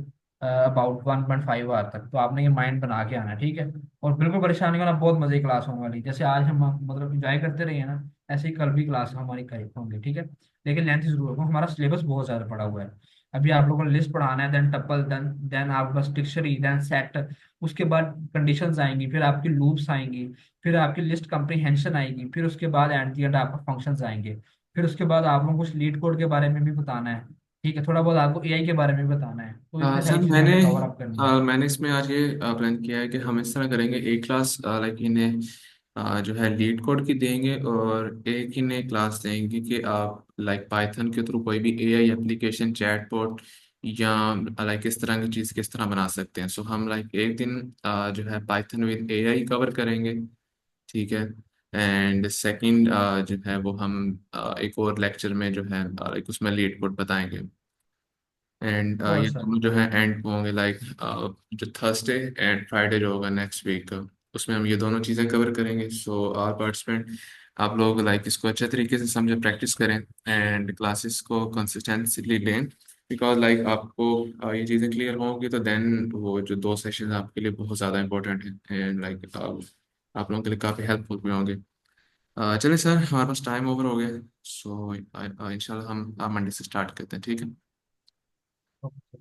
अबाउट 1.5 आवर तक। तो आपने ये माइंड बना के आना, ठीक है? और बिल्कुल परेशान नहीं होना, बहुत मजे की क्लास होने वाली, जैसे आज हम मतलब इंजॉय करते रहे हैं ना, ऐसे ही कल भी क्लास हमारी करी होंगी, ठीक है? लेकिन लेंथ जरूर होगा, हमारा सिलेबस बहुत ज्यादा पड़ा हुआ है। अभी आप लोगों को लिस्ट पढ़ाना है, देन टपल, देन आपके पास डिक्शनरी, देन सेट, उसके बाद कंडीशंस आएंगी, फिर आपकी लूप्स आएंगी, फिर आपकी लिस्ट कम्प्रीहेंशन आएगी, फिर उसके बाद एट द एंड आपका फंक्शंस आएंगे। फिर उसके बाद आप लोगों को कुछ लीड कोड के बारे में भी बताना है, ठीक है? थोड़ा बहुत आपको एआई के बारे में भी बताना है, तो इतने सर सारी चीजें मैंने हमने कवर अप करनी है। मैंने इसमें आज ये प्लान किया है कि हम इस तरह करेंगे, एक क्लास लाइक इन्हें जो है लीड कोड की देंगे, और एक इन्हें क्लास देंगे कि आप लाइक पाइथन के थ्रू कोई भी एआई एप्लीकेशन, चैटबॉट या लाइक इस तरह की चीज़ किस तरह बना सकते हैं। सो हम लाइक एक दिन जो है पाइथन विद एआई कवर करेंगे, ठीक है? एंड सेकंड जो है वो हम एक और लेक्चर में जो है एक उसमें लीड कोड बताएंगे। एंड श्योर ये सर। दोनों जो है एंड होंगे लाइक जो थर्सडे एंड फ्राइडे जो होगा नेक्स्ट वीक का, उसमें हम ये दोनों चीज़ें कवर करेंगे। सो आर पार्टिसिपेंट, आप लोग लाइक इसको अच्छे तरीके से समझे, प्रैक्टिस करें एंड क्लासेस को कंसिस्टेंटली लें, बिकॉज लाइक आपको ये चीज़ें क्लियर होंगी तो देन वो जो 2 सेशन आपके लिए बहुत ज़्यादा इंपॉर्टेंट है एंड लाइक आप लोगों के लिए काफ़ी हेल्पफुल भी होंगे। चलिए सर, हमारे पास टाइम ओवर हो गया। सो इंशाल्लाह हम मंडे से स्टार्ट करते हैं, ठीक है? ओके।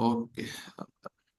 ओके।